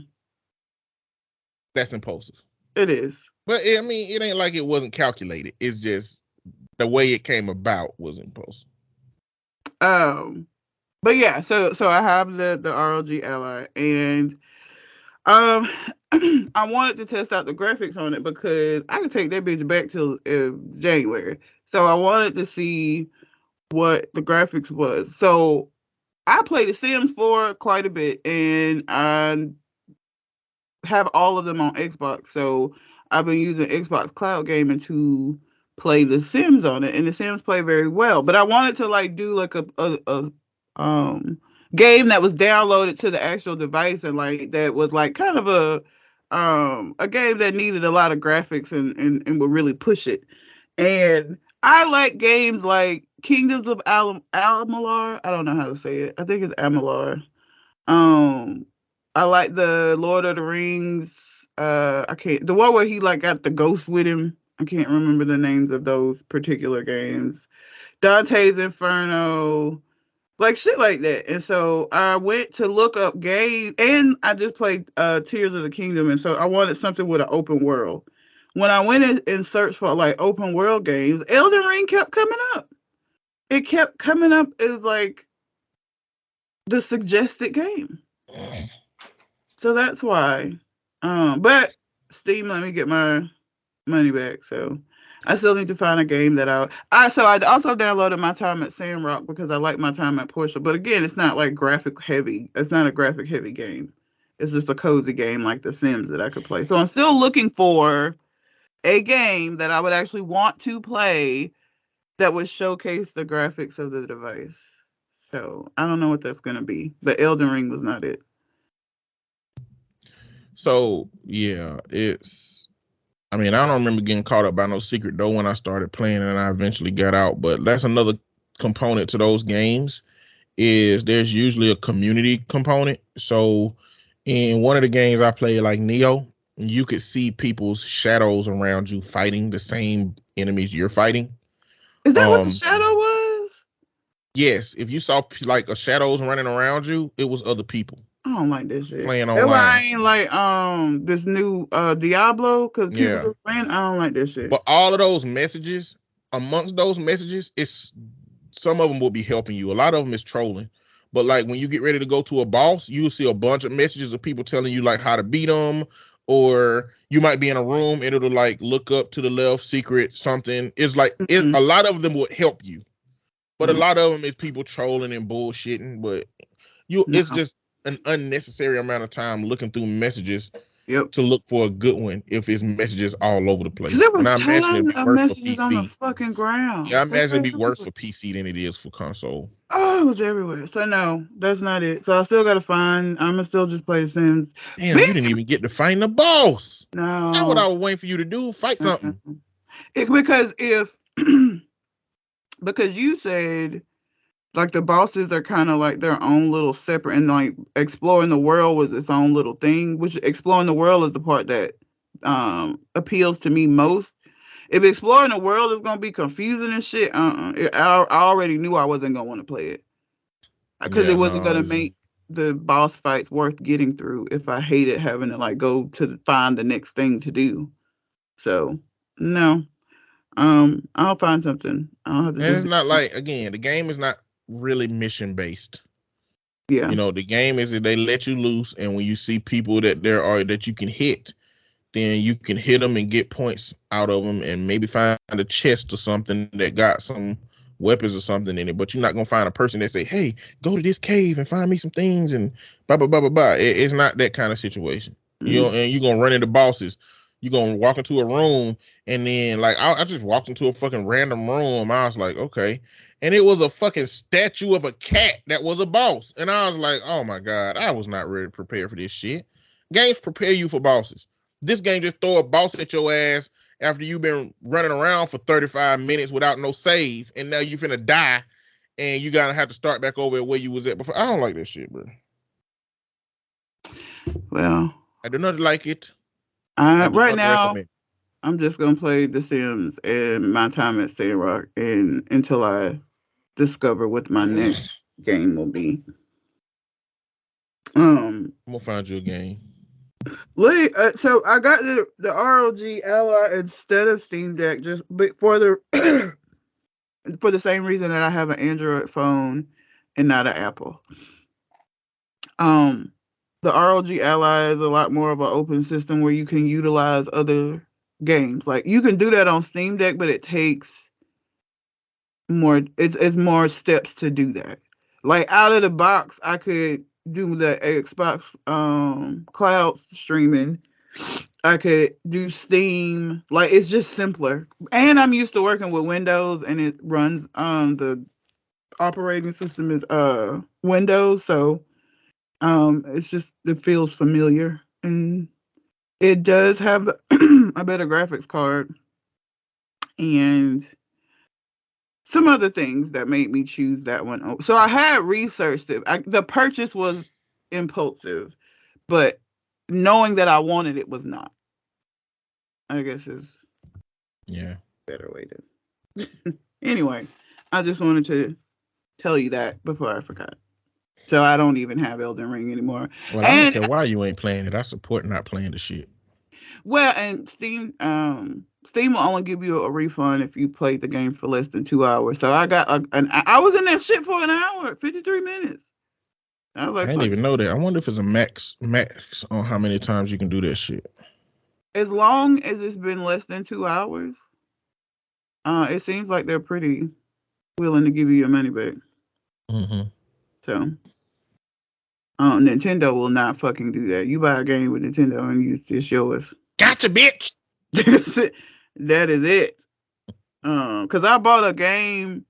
That's impulsive. It is. But it ain't like it wasn't calculated. It's just the way it came about was impulsive. But yeah, so I have the ROG Ally, and I wanted to test out the graphics on it because I could take that bitch back till January. So I wanted to see what the graphics was. So I played The Sims 4 quite a bit, and I have all of them on Xbox. So I've been using Xbox Cloud Gaming to play The Sims on it, and The Sims play very well. But I wanted to like do like a game that was downloaded to the actual device, and like that was like kind of a game that needed a lot of graphics and would really push it. And I like games like Kingdoms of Amalur. I don't know how to say it. I think it's Amalur. Um, I like the Lord of the Rings. I can't. The one where he like got the ghost with him. I can't remember the names of those particular games. Dante's Inferno, like shit like that. And so I went to look up game, and I just played Tears of the Kingdom, and so I wanted something with an open world. When I went in and searched for like open world games, Elden Ring kept coming up. It kept coming up as like the suggested game. So that's why. But Steam let me get my money back. So I still need to find a game that I also downloaded My Time at Sandrock because I like My Time at Portia. But again, it's not like graphic heavy. It's not a graphic heavy game. It's just a cozy game like The Sims that I could play. So I'm still looking for a game that I would actually want to play that would showcase the graphics of the device. So I don't know what that's gonna be. But Elden Ring was not it. So yeah, I mean, I don't remember getting caught up by no secret though when I started playing and I eventually got out. But that's another component to those games is there's usually a community component. So in one of the games I played, like Neo, you could see people's shadows around you fighting the same enemies you're fighting. Is that what the shadow was? Yes, if you saw like a shadows running around you, it was other people. I don't like this shit. Playing That's why I online. ain't like this new Diablo because people Yeah. just playing. I don't like this shit. But all of those messages, amongst those messages, it's some of them will be helping you. A lot of them is trolling. But like when you get ready to go to a boss, you'll see a bunch of messages of people telling you like how to beat them, or you might be in a room and it'll like look up to the left, secret something. It's like a lot of them would help you, but a lot of them is people trolling and bullshitting. But it's just an unnecessary amount of time looking through messages to look for a good one if it's messages all over the place. There was and I imagine it'd be worse messages for on the PC. fucking ground. Yeah, I imagine it'd be worse for PC than it is for console. Oh, it was everywhere. So no, that's not it. So I still gotta find. I'm gonna still just play The Sims. Damn, you didn't even get to find the boss. No. That's what I was waiting for you to do. Fight something. Because because you said like the bosses are kind of like their own little separate, and like exploring the world was its own little thing, which exploring the world is the part that appeals to me most. If exploring the world is gonna be confusing and shit, I already knew I wasn't gonna want to play it because it wasn't gonna make the boss fights worth getting through if I hated having to like go to find the next thing to do. So no, I'll find something. I don't have to. And it's not like, again, the game is not really mission based. Yeah. You know, the game is that they let you loose, and when you see people that you can hit, then you can hit them and get points out of them, and maybe find a chest or something that got some weapons or something in it. But you're not gonna find a person that say, "Hey, go to this cave and find me some things," and blah blah blah blah blah. It's not that kind of situation. You know, and you're gonna run into bosses. You're gonna walk into a room, and then like I just walked into a fucking random room. I was like, okay. And it was a fucking statue of a cat that was a boss. And I was like, oh my God, I was not ready to prepare for this shit. Games prepare you for bosses. This game just throw a boss at your ass after you've been running around for 35 minutes without no save. And now you finna die. And you gotta have to start back over where you was at before. I don't like this shit, bro. Well, I do not like it. Right now, I'm just gonna play The Sims and My Time at Sandrock and until I discover what my next game will be. I'm gonna find you a game. So I got the ROG Ally instead of Steam Deck just for the for the same reason that I have an Android phone and not an Apple. The ROG Ally is a lot more of an open system where you can utilize other games. Like you can do that on Steam Deck, but it takes more. It's more steps to do that. Like out of the box, I could do the Xbox cloud streaming I could do Steam. Like, it's just simpler. And I'm used to working with Windows, and it runs the operating system is Windows, so it's just, it feels familiar, and it does have a better graphics card and some other things that made me choose that one. So I had researched it. The purchase was impulsive, but knowing that I wanted it was not. I guess is Yeah. a better way to. Anyway, I just wanted to tell you that before I forgot. So I don't even have Elden Ring anymore. Well, I don't care why you ain't playing it. I support not playing the shit. Well, and Steam will only give you a refund if you played the game for less than 2 hours. So I got I was in that shit for an hour, 53 minutes. I was like, I didn't even know that. I wonder if it's a max on how many times you can do that shit. As long as it's been less than 2 hours, it seems like they're pretty willing to give you your money back. Mm-hmm. So, Nintendo will not fucking do that. You buy a game with Nintendo and it's yours. Gotcha, bitch. That is it. Because I bought a game.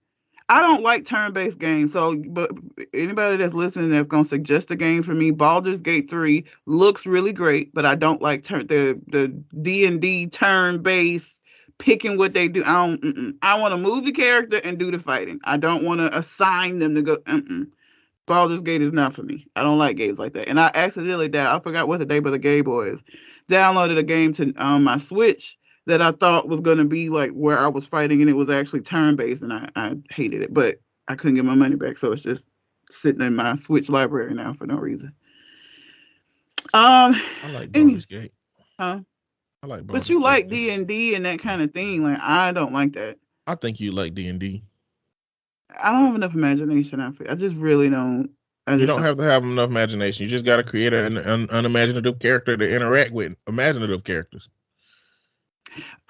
I don't like turn-based games, but anybody that's listening that's gonna suggest a game for me, Baldur's Gate 3 looks really great, but I don't like the D&D turn-based picking what they do. I want to move the character and do the fighting. I don't want to assign them to go. Baldur's Gate is not for me. I don't like games like that. And I accidentally I forgot what the name of the game was. Downloaded a game to my Switch that I thought was gonna be like where I was fighting, and it was actually turn-based, and I hated it. But I couldn't get my money back, so it's just sitting in my Switch library now for no reason. I like Baldur's Gate. Huh? I like Baldur's But you Gate. like D&D and that kind of thing. Like, I don't like that. I think you like D&D. I don't have enough imagination. I just really don't. You don't have to have enough imagination. You just got to create an unimaginative character to interact with imaginative characters.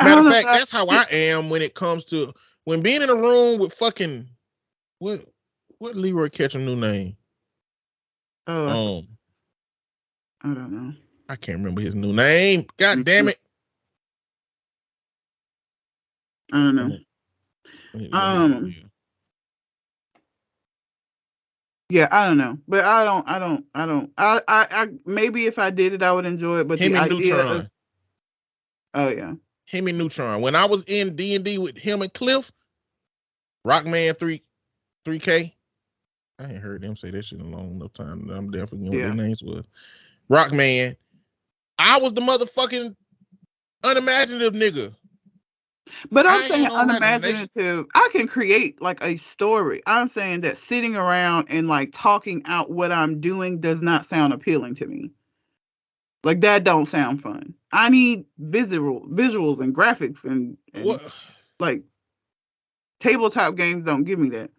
Matter of fact, that's how I am when it comes to when being in a room with fucking what Leroy Ketchum new name? Oh, I don't know. I can't remember his new name. God damn it. I don't know. Yeah, I don't know, but I don't. I maybe if I did it, I would enjoy it. But him the and idea Neutron. of, oh yeah, him and Neutron. When I was in D&D with him and Cliff, Rockman 3K. I ain't heard them say that shit in a long enough time. I'm definitely forgetting what their names was. Rockman. I was the motherfucking unimaginative nigga. But I'm saying unimaginative. I can create like a story. I'm saying that sitting around and like talking out what I'm doing does not sound appealing to me. Like, that don't sound fun. I need visuals and graphics and like tabletop games don't give me that.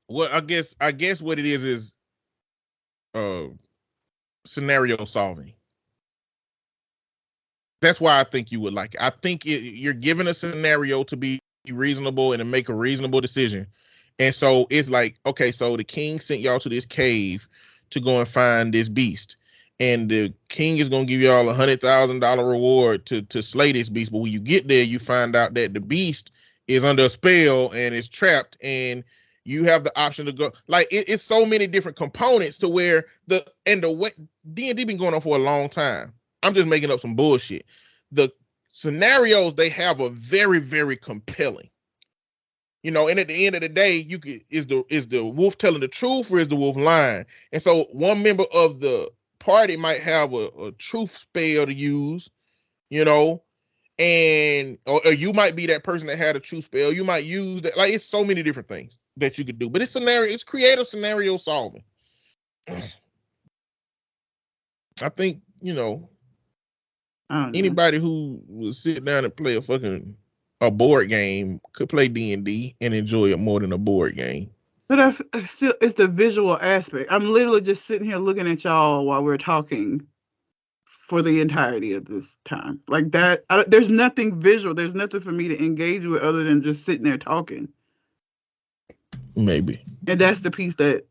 Well, I guess what it is scenario solving. That's why I think you would like it. I think you're given a scenario to be reasonable and to make a reasonable decision. And so it's like, okay, so the king sent y'all to this cave to go and find this beast. And the king is going to give y'all $100,000 reward to slay this beast. But when you get there, you find out that the beast is under a spell and is trapped, and you have the option to go. Like, it's so many different components to where the way D&D been going on for a long time. I'm just making up some bullshit. The scenarios they have are very, very compelling. You know, and at the end of the day, is the wolf telling the truth or is the wolf lying? And so one member of the party might have a truth spell to use, you know, and or you might be that person that had a truth spell. You might use that. Like, it's so many different things that you could do, but it's creative scenario solving. I think, you know, anybody who would sit down and play a board game could play D&D and enjoy it more than a board game. But it's the visual aspect. I'm literally just sitting here looking at y'all while we're talking for the entirety of this time. Like that, there's nothing visual. There's nothing for me to engage with other than just sitting there talking. Maybe. And that's the piece that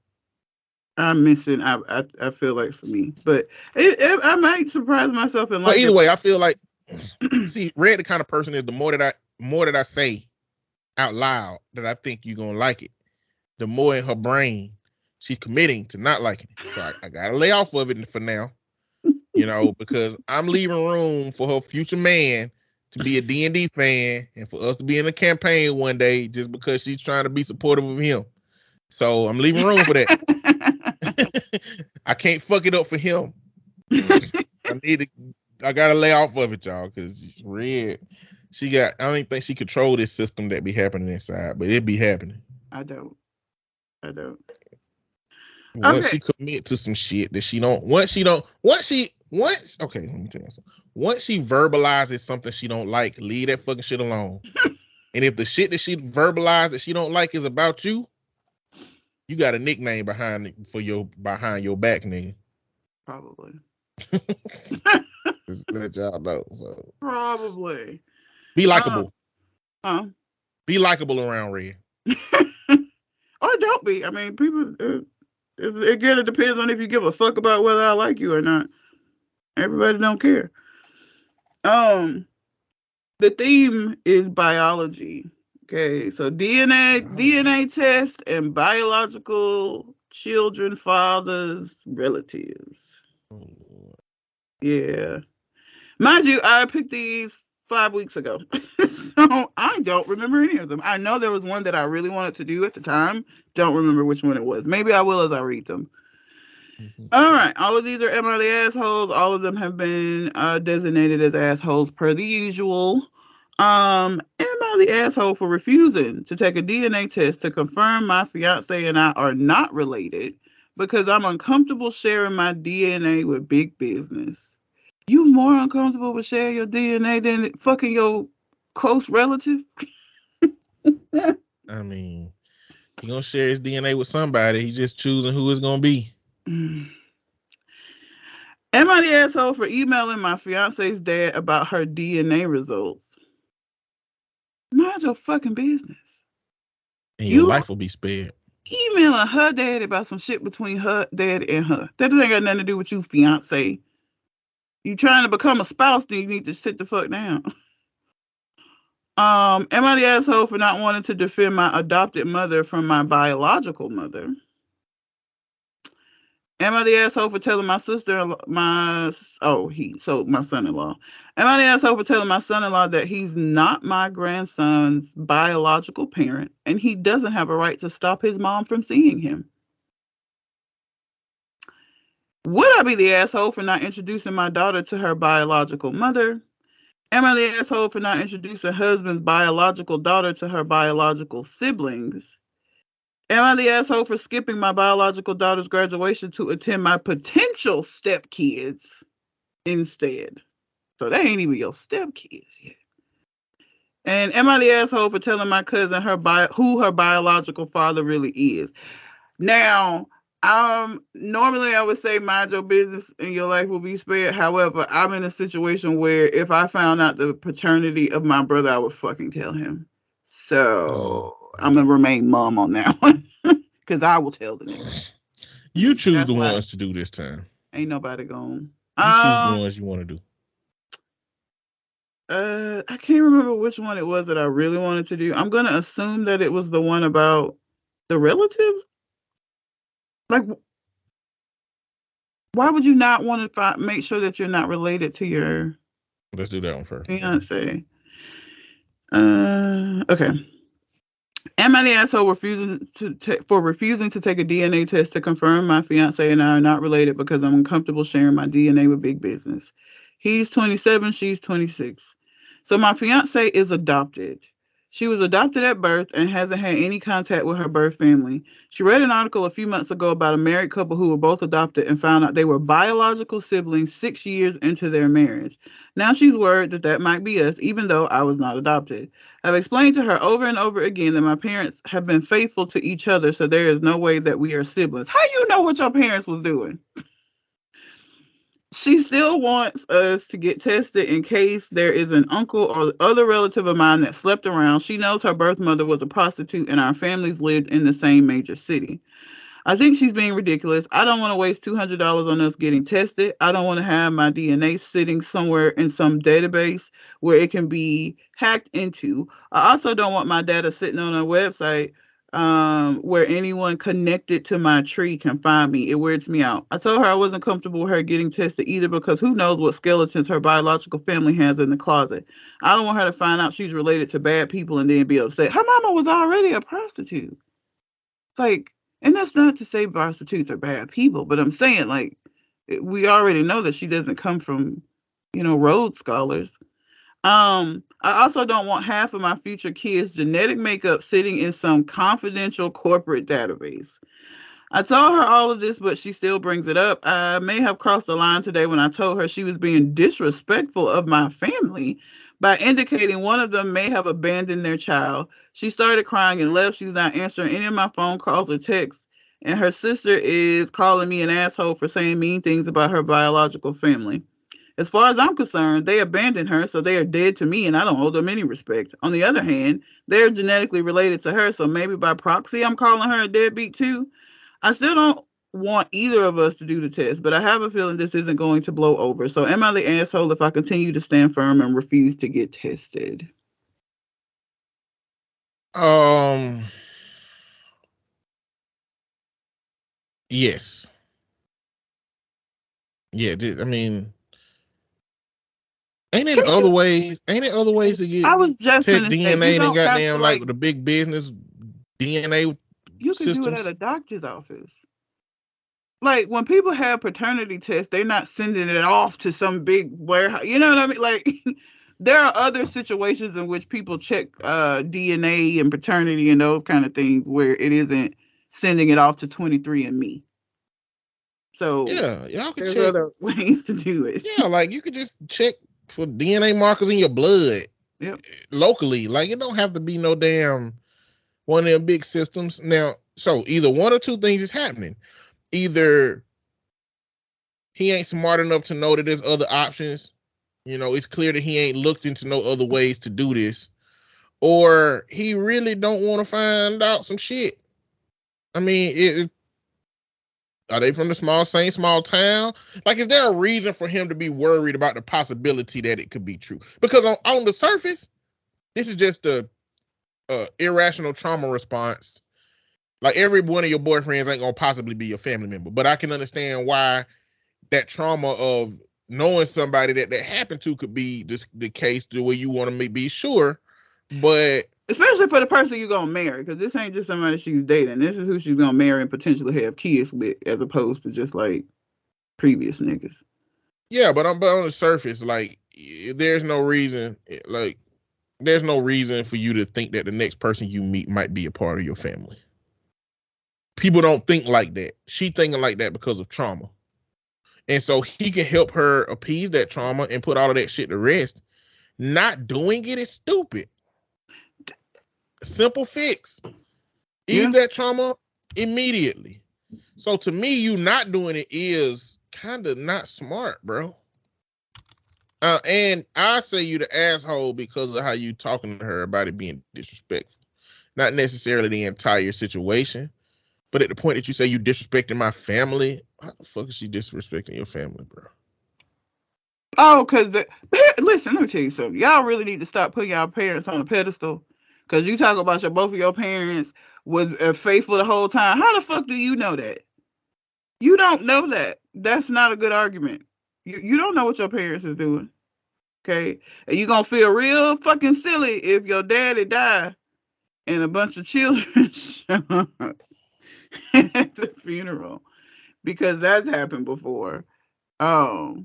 I'm missing. I feel like for me, but I might surprise myself and But like either it. way, I feel like see, Red the kind of person is the more that I say out loud that I think you're gonna like it, the more in her brain she's committing to not liking it. So I gotta lay off of it for now, because I'm leaving room for her future man to be a D&D fan and for us to be in a campaign one day just because she's trying to be supportive of him. So I'm leaving room for that. I can't fuck it up for him. I gotta lay off of it, y'all, because Red, I don't even think she control this system that be happening inside, but it be happening. I don't. Once Okay. she commit to some shit that she don't, okay, let me tell you something. Once she verbalizes something she don't like, leave that fucking shit alone. And if the shit that she verbalized that she don't like is about you, you got a nickname behind your back, nigga. Probably. Just let y'all know. So Probably. be likable. Be likable around Red. Or don't be. I mean, people. Again, it depends on if you give a fuck about whether I like you or not. Everybody don't care. The theme is biology. Okay, so DNA test and biological children, fathers, relatives. Oh, yeah. Mind you, I picked these 5 weeks ago. So I don't remember any of them. I know there was one that I really wanted to do at the time. Don't remember which one it was. Maybe I will as I read them. All right. All of these are Am I the Assholes? All of them have been designated as assholes per the usual. Am I the asshole for refusing to take a DNA test to confirm my fiance and I are not related because I'm uncomfortable sharing my DNA with big business? You more uncomfortable with sharing your DNA than fucking your close relative? I mean, he gonna share his DNA with somebody. He just choosing who it's gonna be. Am I the asshole for emailing my fiance's dad about her DNA results? Mind your fucking business. And your life will be spared. Emailing her dad about some shit between her dad and her. That ain't got nothing to do with you, fiance. You trying to become a spouse, then you need to sit the fuck down. Am I the asshole for not wanting to defend my adopted mother from my biological mother? Am I the asshole for telling my my son-in-law? Am I the asshole for telling my son-in-law that he's not my grandson's biological parent and he doesn't have a right to stop his mom from seeing him? Would I be the asshole for not introducing my daughter to her biological mother? Am I the asshole for not introducing husband's biological daughter to her biological siblings? Am I the asshole for skipping my biological daughter's graduation to attend my potential stepkids instead? So they ain't even your stepkids yet. And am I the asshole for telling my cousin who her biological father really is? Now, normally I would say mind your business and your life will be spared. However, I'm in a situation where if I found out the paternity of my brother, I would fucking tell him. So I'm gonna remain mum on that one. Because I will tell the nigga. You choose the ones to do this time. Ain't nobody going. You choose the ones you want to do. I can't remember which one it was that I really wanted to do. I'm gonna assume that it was the one about the relatives. Like, why would you not want to make sure that you're not related to your? Let's do that one first. Fiance. Okay. Am I the asshole refusing to take a DNA test to confirm my fiance and I are not related because I'm uncomfortable sharing my DNA with big business? He's 27, she's 26. So my fiance is adopted. She was adopted at birth and hasn't had any contact with her birth family. She read an article a few months ago about a married couple who were both adopted and found out they were biological siblings 6 years into their marriage. Now she's worried that might be us, even though I was not adopted. I've explained to her over and over again that my parents have been faithful to each other, so there is no way that we are siblings. How you know what your parents was doing? She still wants us to get tested in case there is an uncle or other relative of mine that slept around. She knows her birth mother was a prostitute and our families lived in the same major city. I think she's being ridiculous. I don't want to waste $200 on us getting tested. I don't want to have my DNA sitting somewhere in some database where it can be hacked into. I also don't want my data sitting on a website where anyone connected to my tree can find me. It weirds me out. I told her I wasn't comfortable with her getting tested either because who knows what skeletons her biological family has in the closet. I don't want her to find out she's related to bad people and then be upset. Her mama was already a prostitute. Like, and that's not to say prostitutes are bad people, but I'm saying, like, we already know that she doesn't come from, Rhodes Scholars. I also don't want half of my future kids' genetic makeup sitting in some confidential corporate database. I told her all of this, but she still brings it up. I may have crossed the line today when I told her she was being disrespectful of my family by indicating one of them may have abandoned their child. She started crying and left. She's not answering any of my phone calls or texts. And her sister is calling me an asshole for saying mean things about her biological family. As far as I'm concerned, they abandoned her, so they are dead to me, and I don't owe them any respect. On the other hand, they're genetically related to her, so maybe by proxy I'm calling her a deadbeat too. I still don't want either of us to do the test, but I have a feeling this isn't going to blow over. So am I the asshole if I continue to stand firm and refuse to get tested? Yes. Yeah, I mean, ain't it other ways? Ain't it other ways to get I was just test gonna say, DNA you than don't have to, goddamn like the big business DNA you can do it systems? at a doctor's office. Like when people have paternity tests, they're not sending it off to some big warehouse. You know what I mean? Like there are other situations in which people check DNA and paternity and those kind of things where it isn't sending it off to 23andMe. So Yeah, y'all can there's check other ways to do it. Yeah, like you could just check for DNA markers in your blood Yep. locally. Like it don't have to be no damn one of them big systems. Now, so either one or two things is happening. Either he ain't smart enough to know that there's other options. It's clear that he ain't looked into no other ways to do this. Or he really don't want to find out some shit. I mean, are they from the same small town? Like, is there a reason for him to be worried about the possibility that it could be true? Because on the surface, this is just a irrational trauma response. Like every one of your boyfriends ain't gonna possibly be your family member, but I can understand why that trauma of knowing somebody that happened to could be the case to where you want to be sure. But especially for the person you're gonna marry, because this ain't just somebody she's dating. This is who she's gonna marry and potentially have kids with, as opposed to just like previous niggas. Yeah, but on the surface, like there's no reason, there's no reason for you to think that the next person you meet might be a part of your family. People don't think like that. She thinking like that because of trauma. And so he can help her appease that trauma and put all of that shit to rest. Not doing it is stupid. Simple fix. Ease that trauma immediately. So to me, you not doing it is kind of not smart, bro. And I say you the asshole because of how you talking to her about it being disrespectful. Not necessarily the entire situation, but at the point that you say you disrespecting my family, how the fuck is she disrespecting your family, bro? Oh, because listen, let me tell you something. Y'all really need to stop putting y'all parents on a pedestal. Because you talk about both of your parents was faithful the whole time. How the fuck do you know that? You don't know that. That's not a good argument. You don't know what your parents is doing. Okay? And you're going to feel real fucking silly if your daddy died and a bunch of children show up at the funeral. Because that's happened before. I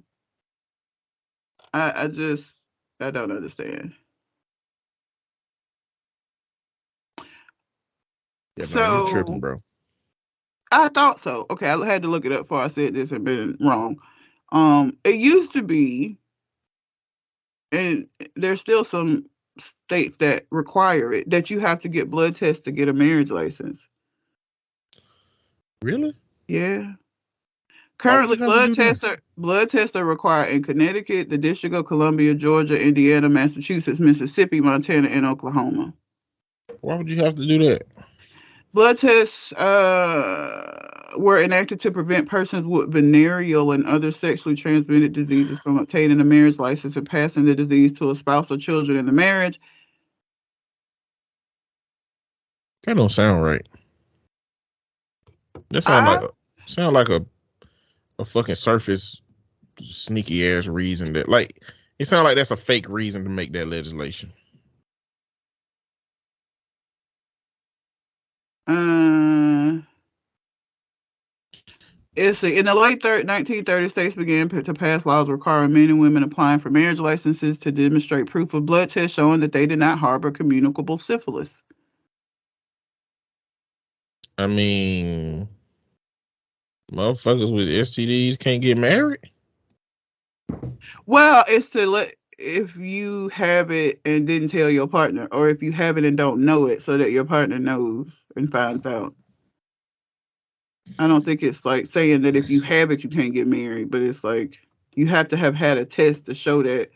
don't understand. Yeah, so man, you tripping, bro. I thought so. Okay, I had to look it up before I said this had been wrong. It used to be, and there's still some states that require it, that you have to get blood tests to get a marriage license. Really? Yeah. Currently, blood tests are required in Connecticut, the District of Columbia, Georgia, Indiana, Massachusetts, Mississippi, Montana, and Oklahoma. Why would you have to do that? Blood tests were enacted to prevent persons with venereal and other sexually transmitted diseases from obtaining a marriage license and passing the disease to a spouse or children in the marriage. That don't sound right. That sound like a fucking surface sneaky ass reason that like it sounds like that's a fake reason to make that legislation. In the late 1930s, states began to pass laws requiring men and women applying for marriage licenses to demonstrate proof of blood tests showing that they did not harbor communicable syphilis. I mean, motherfuckers with STDs can't get married? Well, it's to let if you have it and didn't tell your partner, or if you have it and don't know it, so that your partner knows and finds out. I don't think it's like saying that if you have it, you can't get married, but it's like you have to have had a test to show that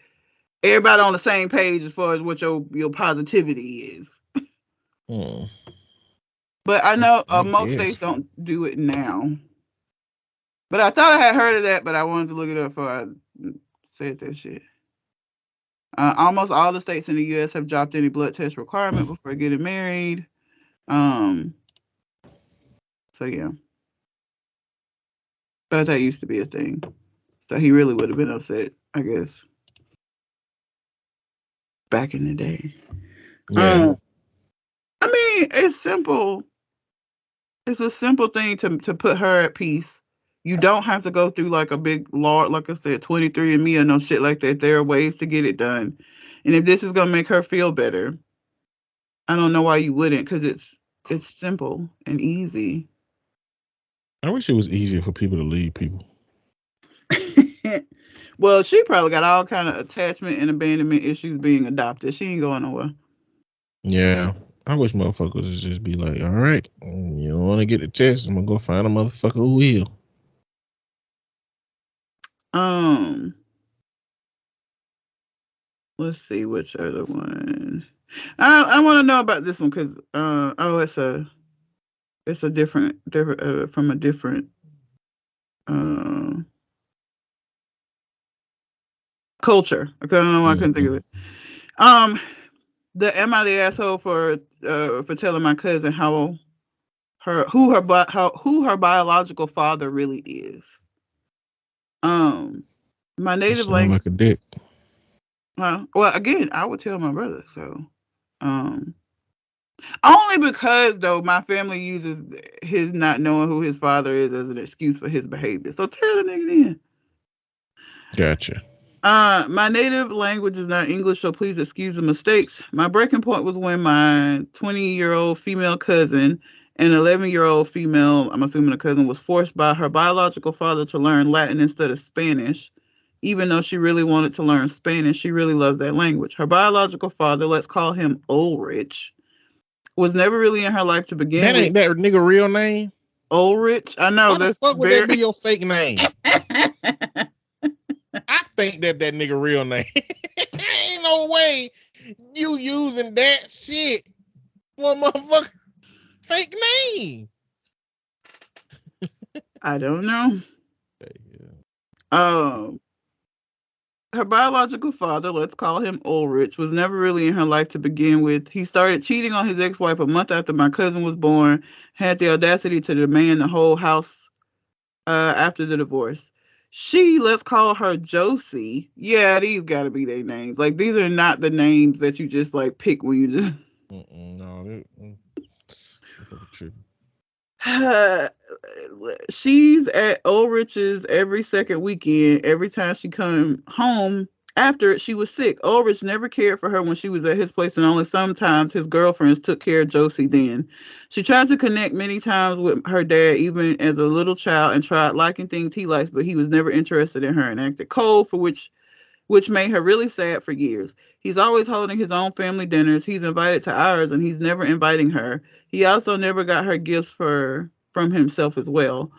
everybody on the same page as far as what your positivity is. But I know most states don't do it now. But I thought I had heard of that, but I wanted to look it up before I said that shit. Almost all the states in the U.S. have dropped any blood test requirement before getting married. So yeah. But that used to be a thing. So he really would have been upset, I guess. Back in the day. Yeah. I mean, it's simple. It's a simple thing to put her at peace. You don't have to go through like a big law, like I said, 23andMe or no shit like that. There are ways to get it done. And if this is gonna make her feel better, I don't know why you wouldn't, because it's simple and easy. I wish it was easier for people to leave people. Well, she probably got all kind of attachment and abandonment issues being adopted. She ain't going nowhere. Yeah. I wish motherfuckers would just be like, all right, you don't want to get the test, I'm going to go find a motherfucker who will. Let's see which other one. I want to know about this one because it's a different from a different culture. I don't know why I couldn't think of it. Am I the asshole for telling my cousin who her biological father really is? My native language. Like a dick. Well, again, I would tell my brother. So, only because though my family uses his not knowing who his father is as an excuse for his behavior. So tell the nigga then. Gotcha. My native language is not English, so please excuse the mistakes. My breaking point was when my 20-year-old female cousin and 11-year-old female, I'm assuming a cousin, was forced by her biological father to learn Latin instead of Spanish. Even though she really wanted to learn Spanish, she really loves that language. Her biological father, let's call him Ulrich, was never really in her life to begin with. That ain't that nigga real name? Ulrich? I know. Why the fuck would that be your fake name? I think that nigga real name. Ain't no way you using that shit for a motherfucker fake name. I don't know. Her biological father, let's call him Ulrich, was never really in her life to begin with. He started cheating on his ex-wife a month after my cousin was born, had the audacity to demand the whole house after the divorce. She, let's call her Josie. Yeah, these gotta be their names. Like, these are not the names that you just like pick when you just. No, she's at Ulrich's every second weekend. Every time she come home after it, she was sick. Ulrich never cared for her when she was at his place, and only sometimes his girlfriends took care of Josie then. She tried to connect many times with her dad, even as a little child, and tried liking things he likes, but he was never interested in her and acted cold, for which made her really sad for years. He's always holding his own family dinners. He's invited to ours, and he's never inviting her. He also never got her gifts from himself as well.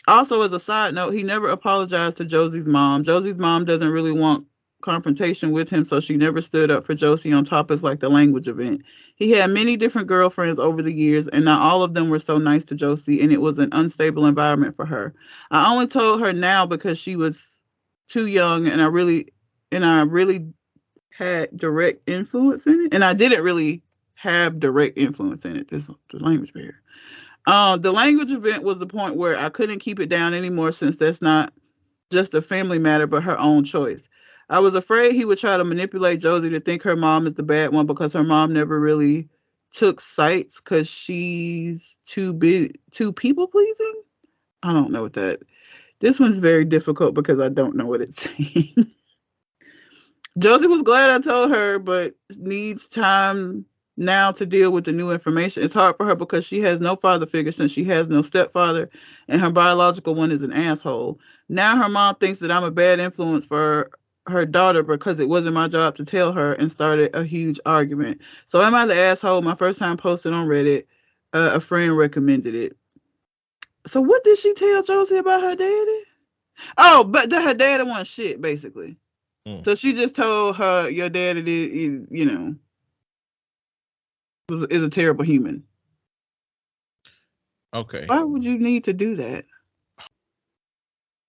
Also, as a side note, he never apologized to Josie's mom. Josie's mom doesn't really want confrontation with him, so she never stood up for Josie on topics like the language event. He had many different girlfriends over the years, and not all of them were so nice to Josie, and it was an unstable environment for her. I only told her now because she was too young, and I really had direct influence in it, and I didn't really have direct influence in it. This the language barrier. The language event was the point where I couldn't keep it down anymore, since that's not just a family matter, but her own choice. I was afraid he would try to manipulate Josie to think her mom is the bad one, because her mom never really took sides because she's too people pleasing. I don't know what that. This one's very difficult because I don't know what it's saying. Josie was glad I told her, but needs time now to deal with the new information. It's hard for her because she has no father figure, since she has no stepfather, and her biological one is an asshole. Now her mom thinks that I'm a bad influence for her daughter because it wasn't my job to tell her, and started a huge argument. So am I the asshole? My first time posting on Reddit, a friend recommended it. So what did she tell Josie about her daddy? Oh, but her daddy wants shit, basically. So she just told her, your daddy did, is a terrible human. Okay. Why would you need to do that?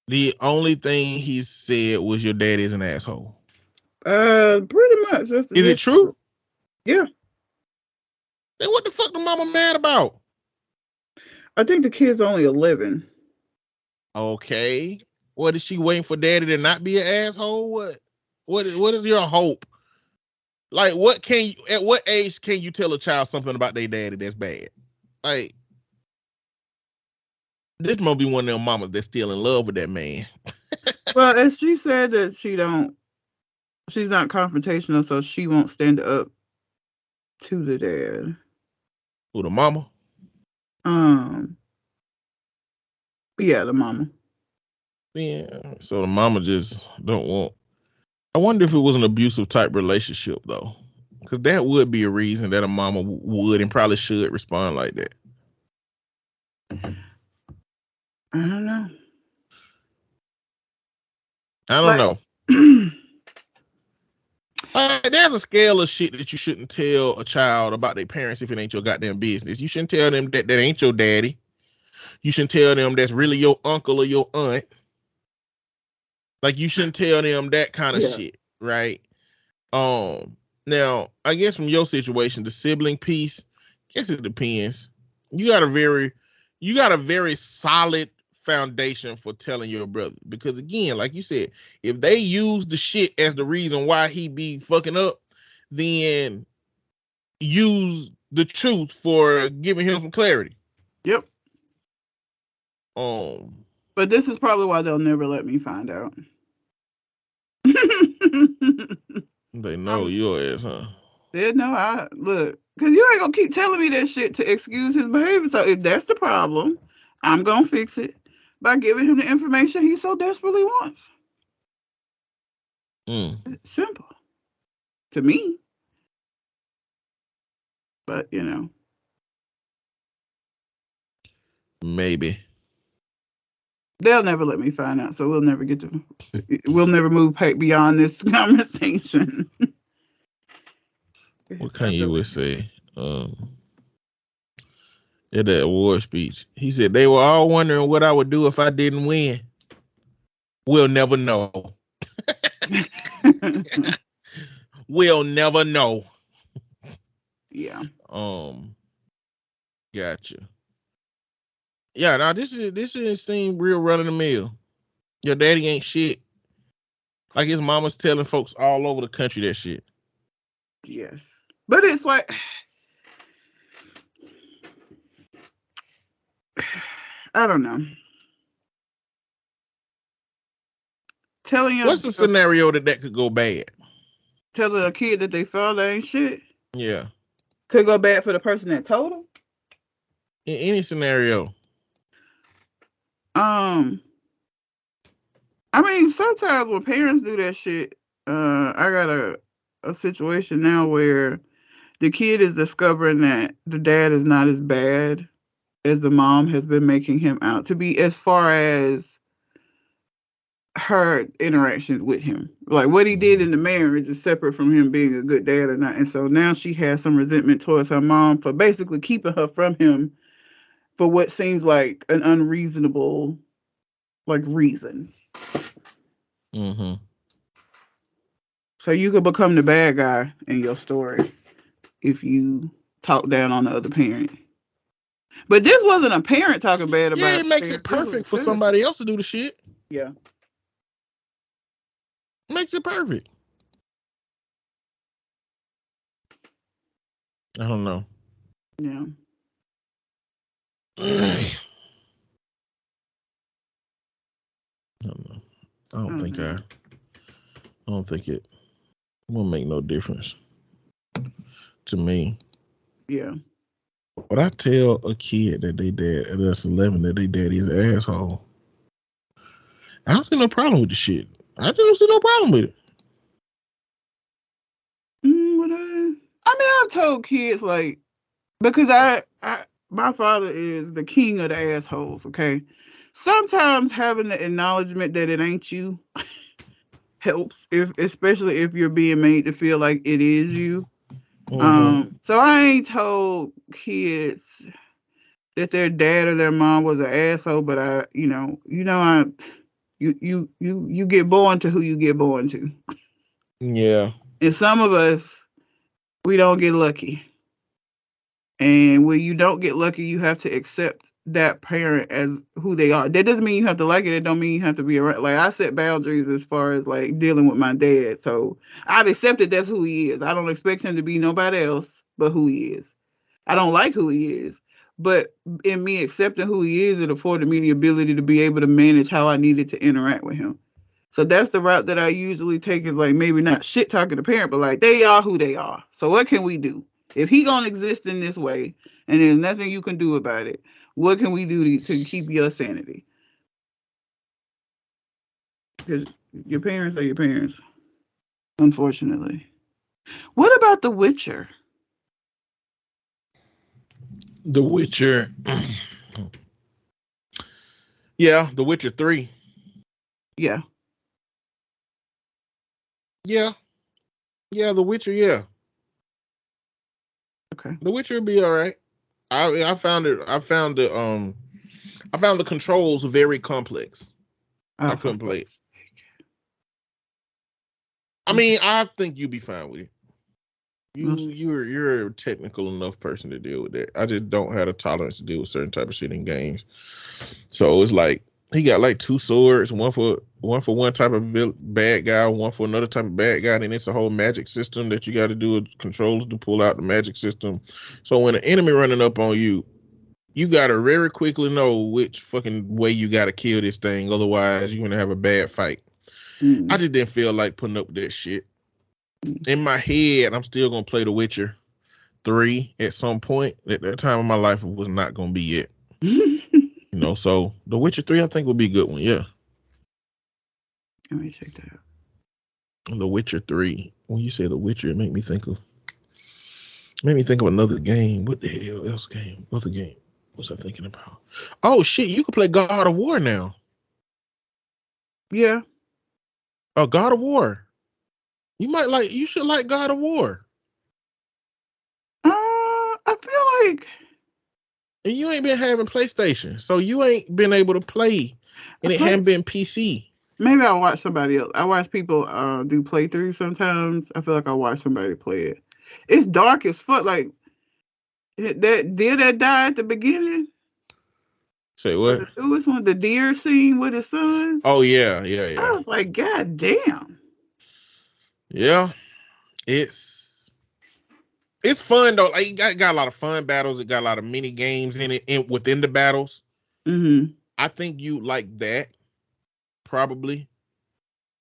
The only thing he said was your daddy is an asshole. Pretty much. Is it true? Yeah. Then what the fuck the mama mad about? I think the kid's only 11. Okay. What is she waiting for daddy to not be an asshole? What is your hope? Like, at what age can you tell a child something about their daddy that's bad? Like, this might be one of them mamas that's still in love with that man. Well, as she said that she's not confrontational, so she won't stand up to the dad. Who, the mama? Yeah, the mama. Yeah, so the mama just don't want. I wonder if it was an abusive type relationship, though. Because that would be a reason that a mama would and probably should respond like that. I don't know. I don't know. There's a scale of shit that you shouldn't tell a child about their parents if it ain't your goddamn business. You shouldn't tell them that ain't your daddy. You shouldn't tell them that's really your uncle or your aunt. Like, you shouldn't tell them that kind of shit, right? Now, I guess from your situation, the sibling piece, I guess it depends. You got a very solid foundation for telling your brother, because again, like you said, if they use the shit as the reason why he be fucking up, then use the truth for giving him some clarity. Yep. But this is probably why they'll never let me find out. They know your ass, huh? They know look, because you ain't gonna keep telling me that shit to excuse his behavior. So if that's the problem, I'm gonna fix it by giving him the information he so desperately wants. It's simple to me, but maybe they'll never let me find out, so we'll never move beyond this conversation. What Kanye would say at that award speech? He said they were all wondering what I would do if I didn't win. We'll never know. We'll never know. Yeah. Gotcha. Yeah, now this seem real run of the mill. Your daddy ain't shit. Like his mama's telling folks all over the country that shit. Yes. But it's like, I don't know. What's the scenario that could go bad? Telling a kid that they father ain't shit? Yeah. Could go bad for the person that told them? In any scenario. I mean, sometimes when parents do that shit, I got a situation now where the kid is discovering that the dad is not as bad as the mom has been making him out to be, as far as her interactions with him. Like what he did in the marriage is separate from him being a good dad or not. And so now she has some resentment towards her mom for basically keeping her from him for what seems like an unreasonable reason. Mm-hmm. So you could become the bad guy in your story if you talk down on the other parent. But this wasn't a parent talking bad about Yeah, it makes parent. it perfect for somebody else to do the shit. Yeah. Makes it perfect. I don't know. Yeah. I don't know. I don't think it will make no difference to me. Yeah. But I tell a kid that they dad that's 11 that they daddy is an asshole. I don't see no problem with the shit. I don't see no problem with it. I've told kids because my father is the king of the assholes. Okay, sometimes having the acknowledgement that it ain't you helps, especially if you're being made to feel like it is you. Mm-hmm. So I ain't told kids that their dad or their mom was an asshole, but you get born to who you get born to. Yeah. And some of us, we don't get lucky. And when you don't get lucky, you have to accept that parent as who they are. That doesn't mean you have to like it. It don't mean you have to be around. Like I set boundaries as far as like dealing with my dad. So I've accepted that's who he is. I don't expect him to be nobody else but who he is. I don't like who he is. But in me accepting who he is, it afforded me the ability to be able to manage how I needed to interact with him. So that's the route that I usually take is like maybe not shit talking the parent, but like they are who they are. So what can we do? If he gonna exist in this way and there's nothing you can do about it, what can we do to keep your sanity? Because your parents are your parents, unfortunately. What about The Witcher? The Witcher. Yeah, The Witcher 3. Yeah. Yeah. Yeah, The Witcher, yeah. Okay. The Witcher would be all right. I found the controls very complex. I couldn't play it. I mean, I think you'd be fine with it. You're a technical enough person to deal with that. I just don't have the tolerance to deal with certain type of shit in games. So it's like he got like two swords, one for one type of bad guy, one for another type of bad guy. And it's a whole magic system that you got to do with controls to pull out the magic system. So when an enemy running up on you, you got to very quickly know which fucking way you got to kill this thing. Otherwise, you're going to have a bad fight. I just didn't feel like putting up with that shit. In my head, I'm still going to play The Witcher 3 at some point. At that time of my life, it was not going to be it. So The Witcher 3, I think, would be a good one. Yeah. Let me check that out. The Witcher 3. When you say The Witcher, it made me think of another game. What the hell else game? What's the game? What's I thinking about? Oh shit, you can play God of War now. Yeah. Oh, God of War. You should like God of War. I feel like And you ain't been having PlayStation, so you ain't been able to play, and it hadn't been PC. Maybe I'll watch somebody else. I watch people do playthroughs sometimes. I feel like I'll watch somebody play it. It's dark as fuck. Like that deer that died at the beginning. Say what? It was one the deer scene with his son. Oh yeah. I was like, God damn. Yeah, it's fun though. Like, it got a lot of fun battles. It got a lot of mini games in it within the battles. Mm-hmm. I think you like that probably.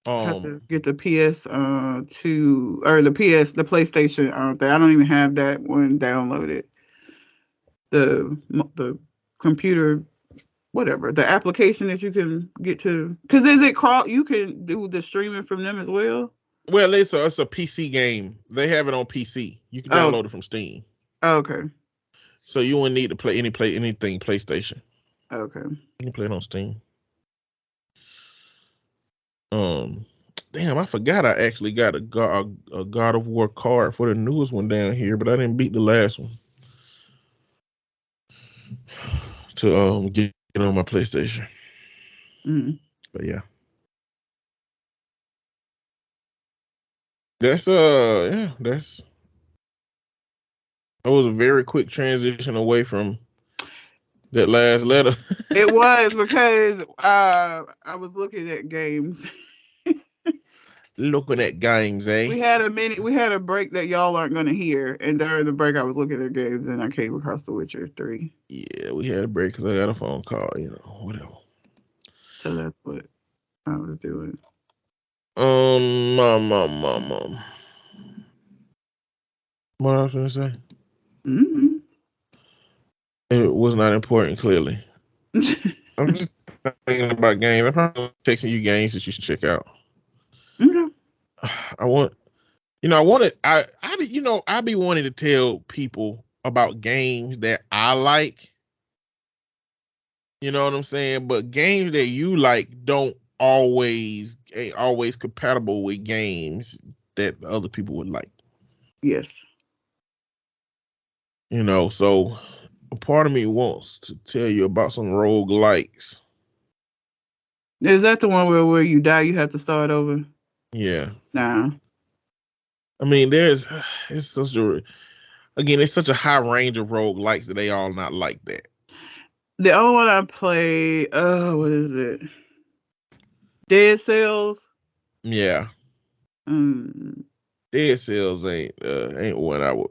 Have to get the PS2 or the PlayStation thing. I don't even have that one downloaded. The computer, whatever, the application that you can get to, because you can do the streaming from them as well. Well, it's a PC game. They have it on PC. You can download it from Steam. Oh, okay. So you wouldn't need to play anything PlayStation. Okay. You can play it on Steam. Damn, I forgot I actually got a God of War card for the newest one down here, but I didn't beat the last one to get it on my PlayStation. But yeah. That was a very quick transition away from that last letter. It was because I was looking at games. Looking at games, eh? We had a break that y'all aren't gonna hear, and during the break I was looking at games and I came across The Witcher 3. Yeah, we had a break because I got a phone call, whatever. So that's what I was doing. What I was gonna say? Mm-hmm. It was not important, clearly. I'm just thinking about games. I'm probably texting you games that you should check out. Okay. I be wanting to tell people about games that I like. You know what I'm saying? But games that you like ain't always compatible with games that other people would like. Yes. So a part of me wants to tell you about some roguelikes. Is that the one where you die, you have to start over? Yeah. Nah. I mean, it's such a high range of roguelikes that they all not like that. The only one I played, what is it? Dead Cells? Yeah. Dead Cells ain't one I would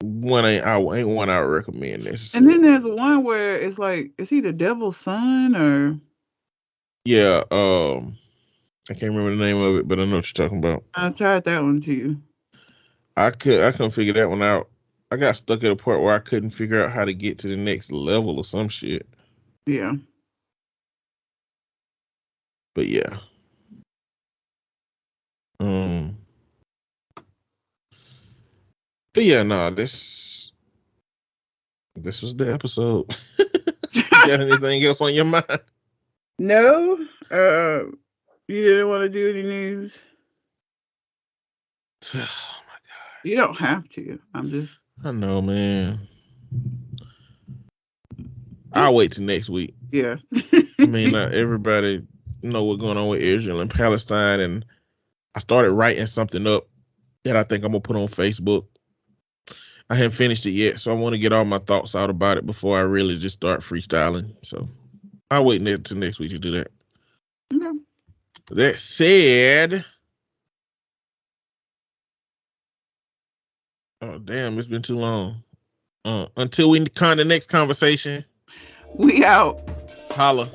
recommend necessarily. And then there's one where it's like, is he the devil's son or? Yeah, I can't remember the name of it, but I know what you're talking about. I tried that one too. I couldn't figure that one out. I got stuck at a part where I couldn't figure out how to get to the next level or some shit. Yeah. But yeah. But yeah, no, this was the episode. You got anything else on your mind? No. You didn't want to do any news? Oh my God. You don't have to. I know, man. I'll wait till next week. Yeah. I mean, everybody know what's going on with Israel and Palestine, and I started writing something up that I think I'm gonna put on Facebook. I haven't finished it yet, so I want to get all my thoughts out about it before I really just start freestyling. So I'll wait till next week to do that. Okay. That said, oh damn, it's been too long. Until we the next conversation, We out. holla.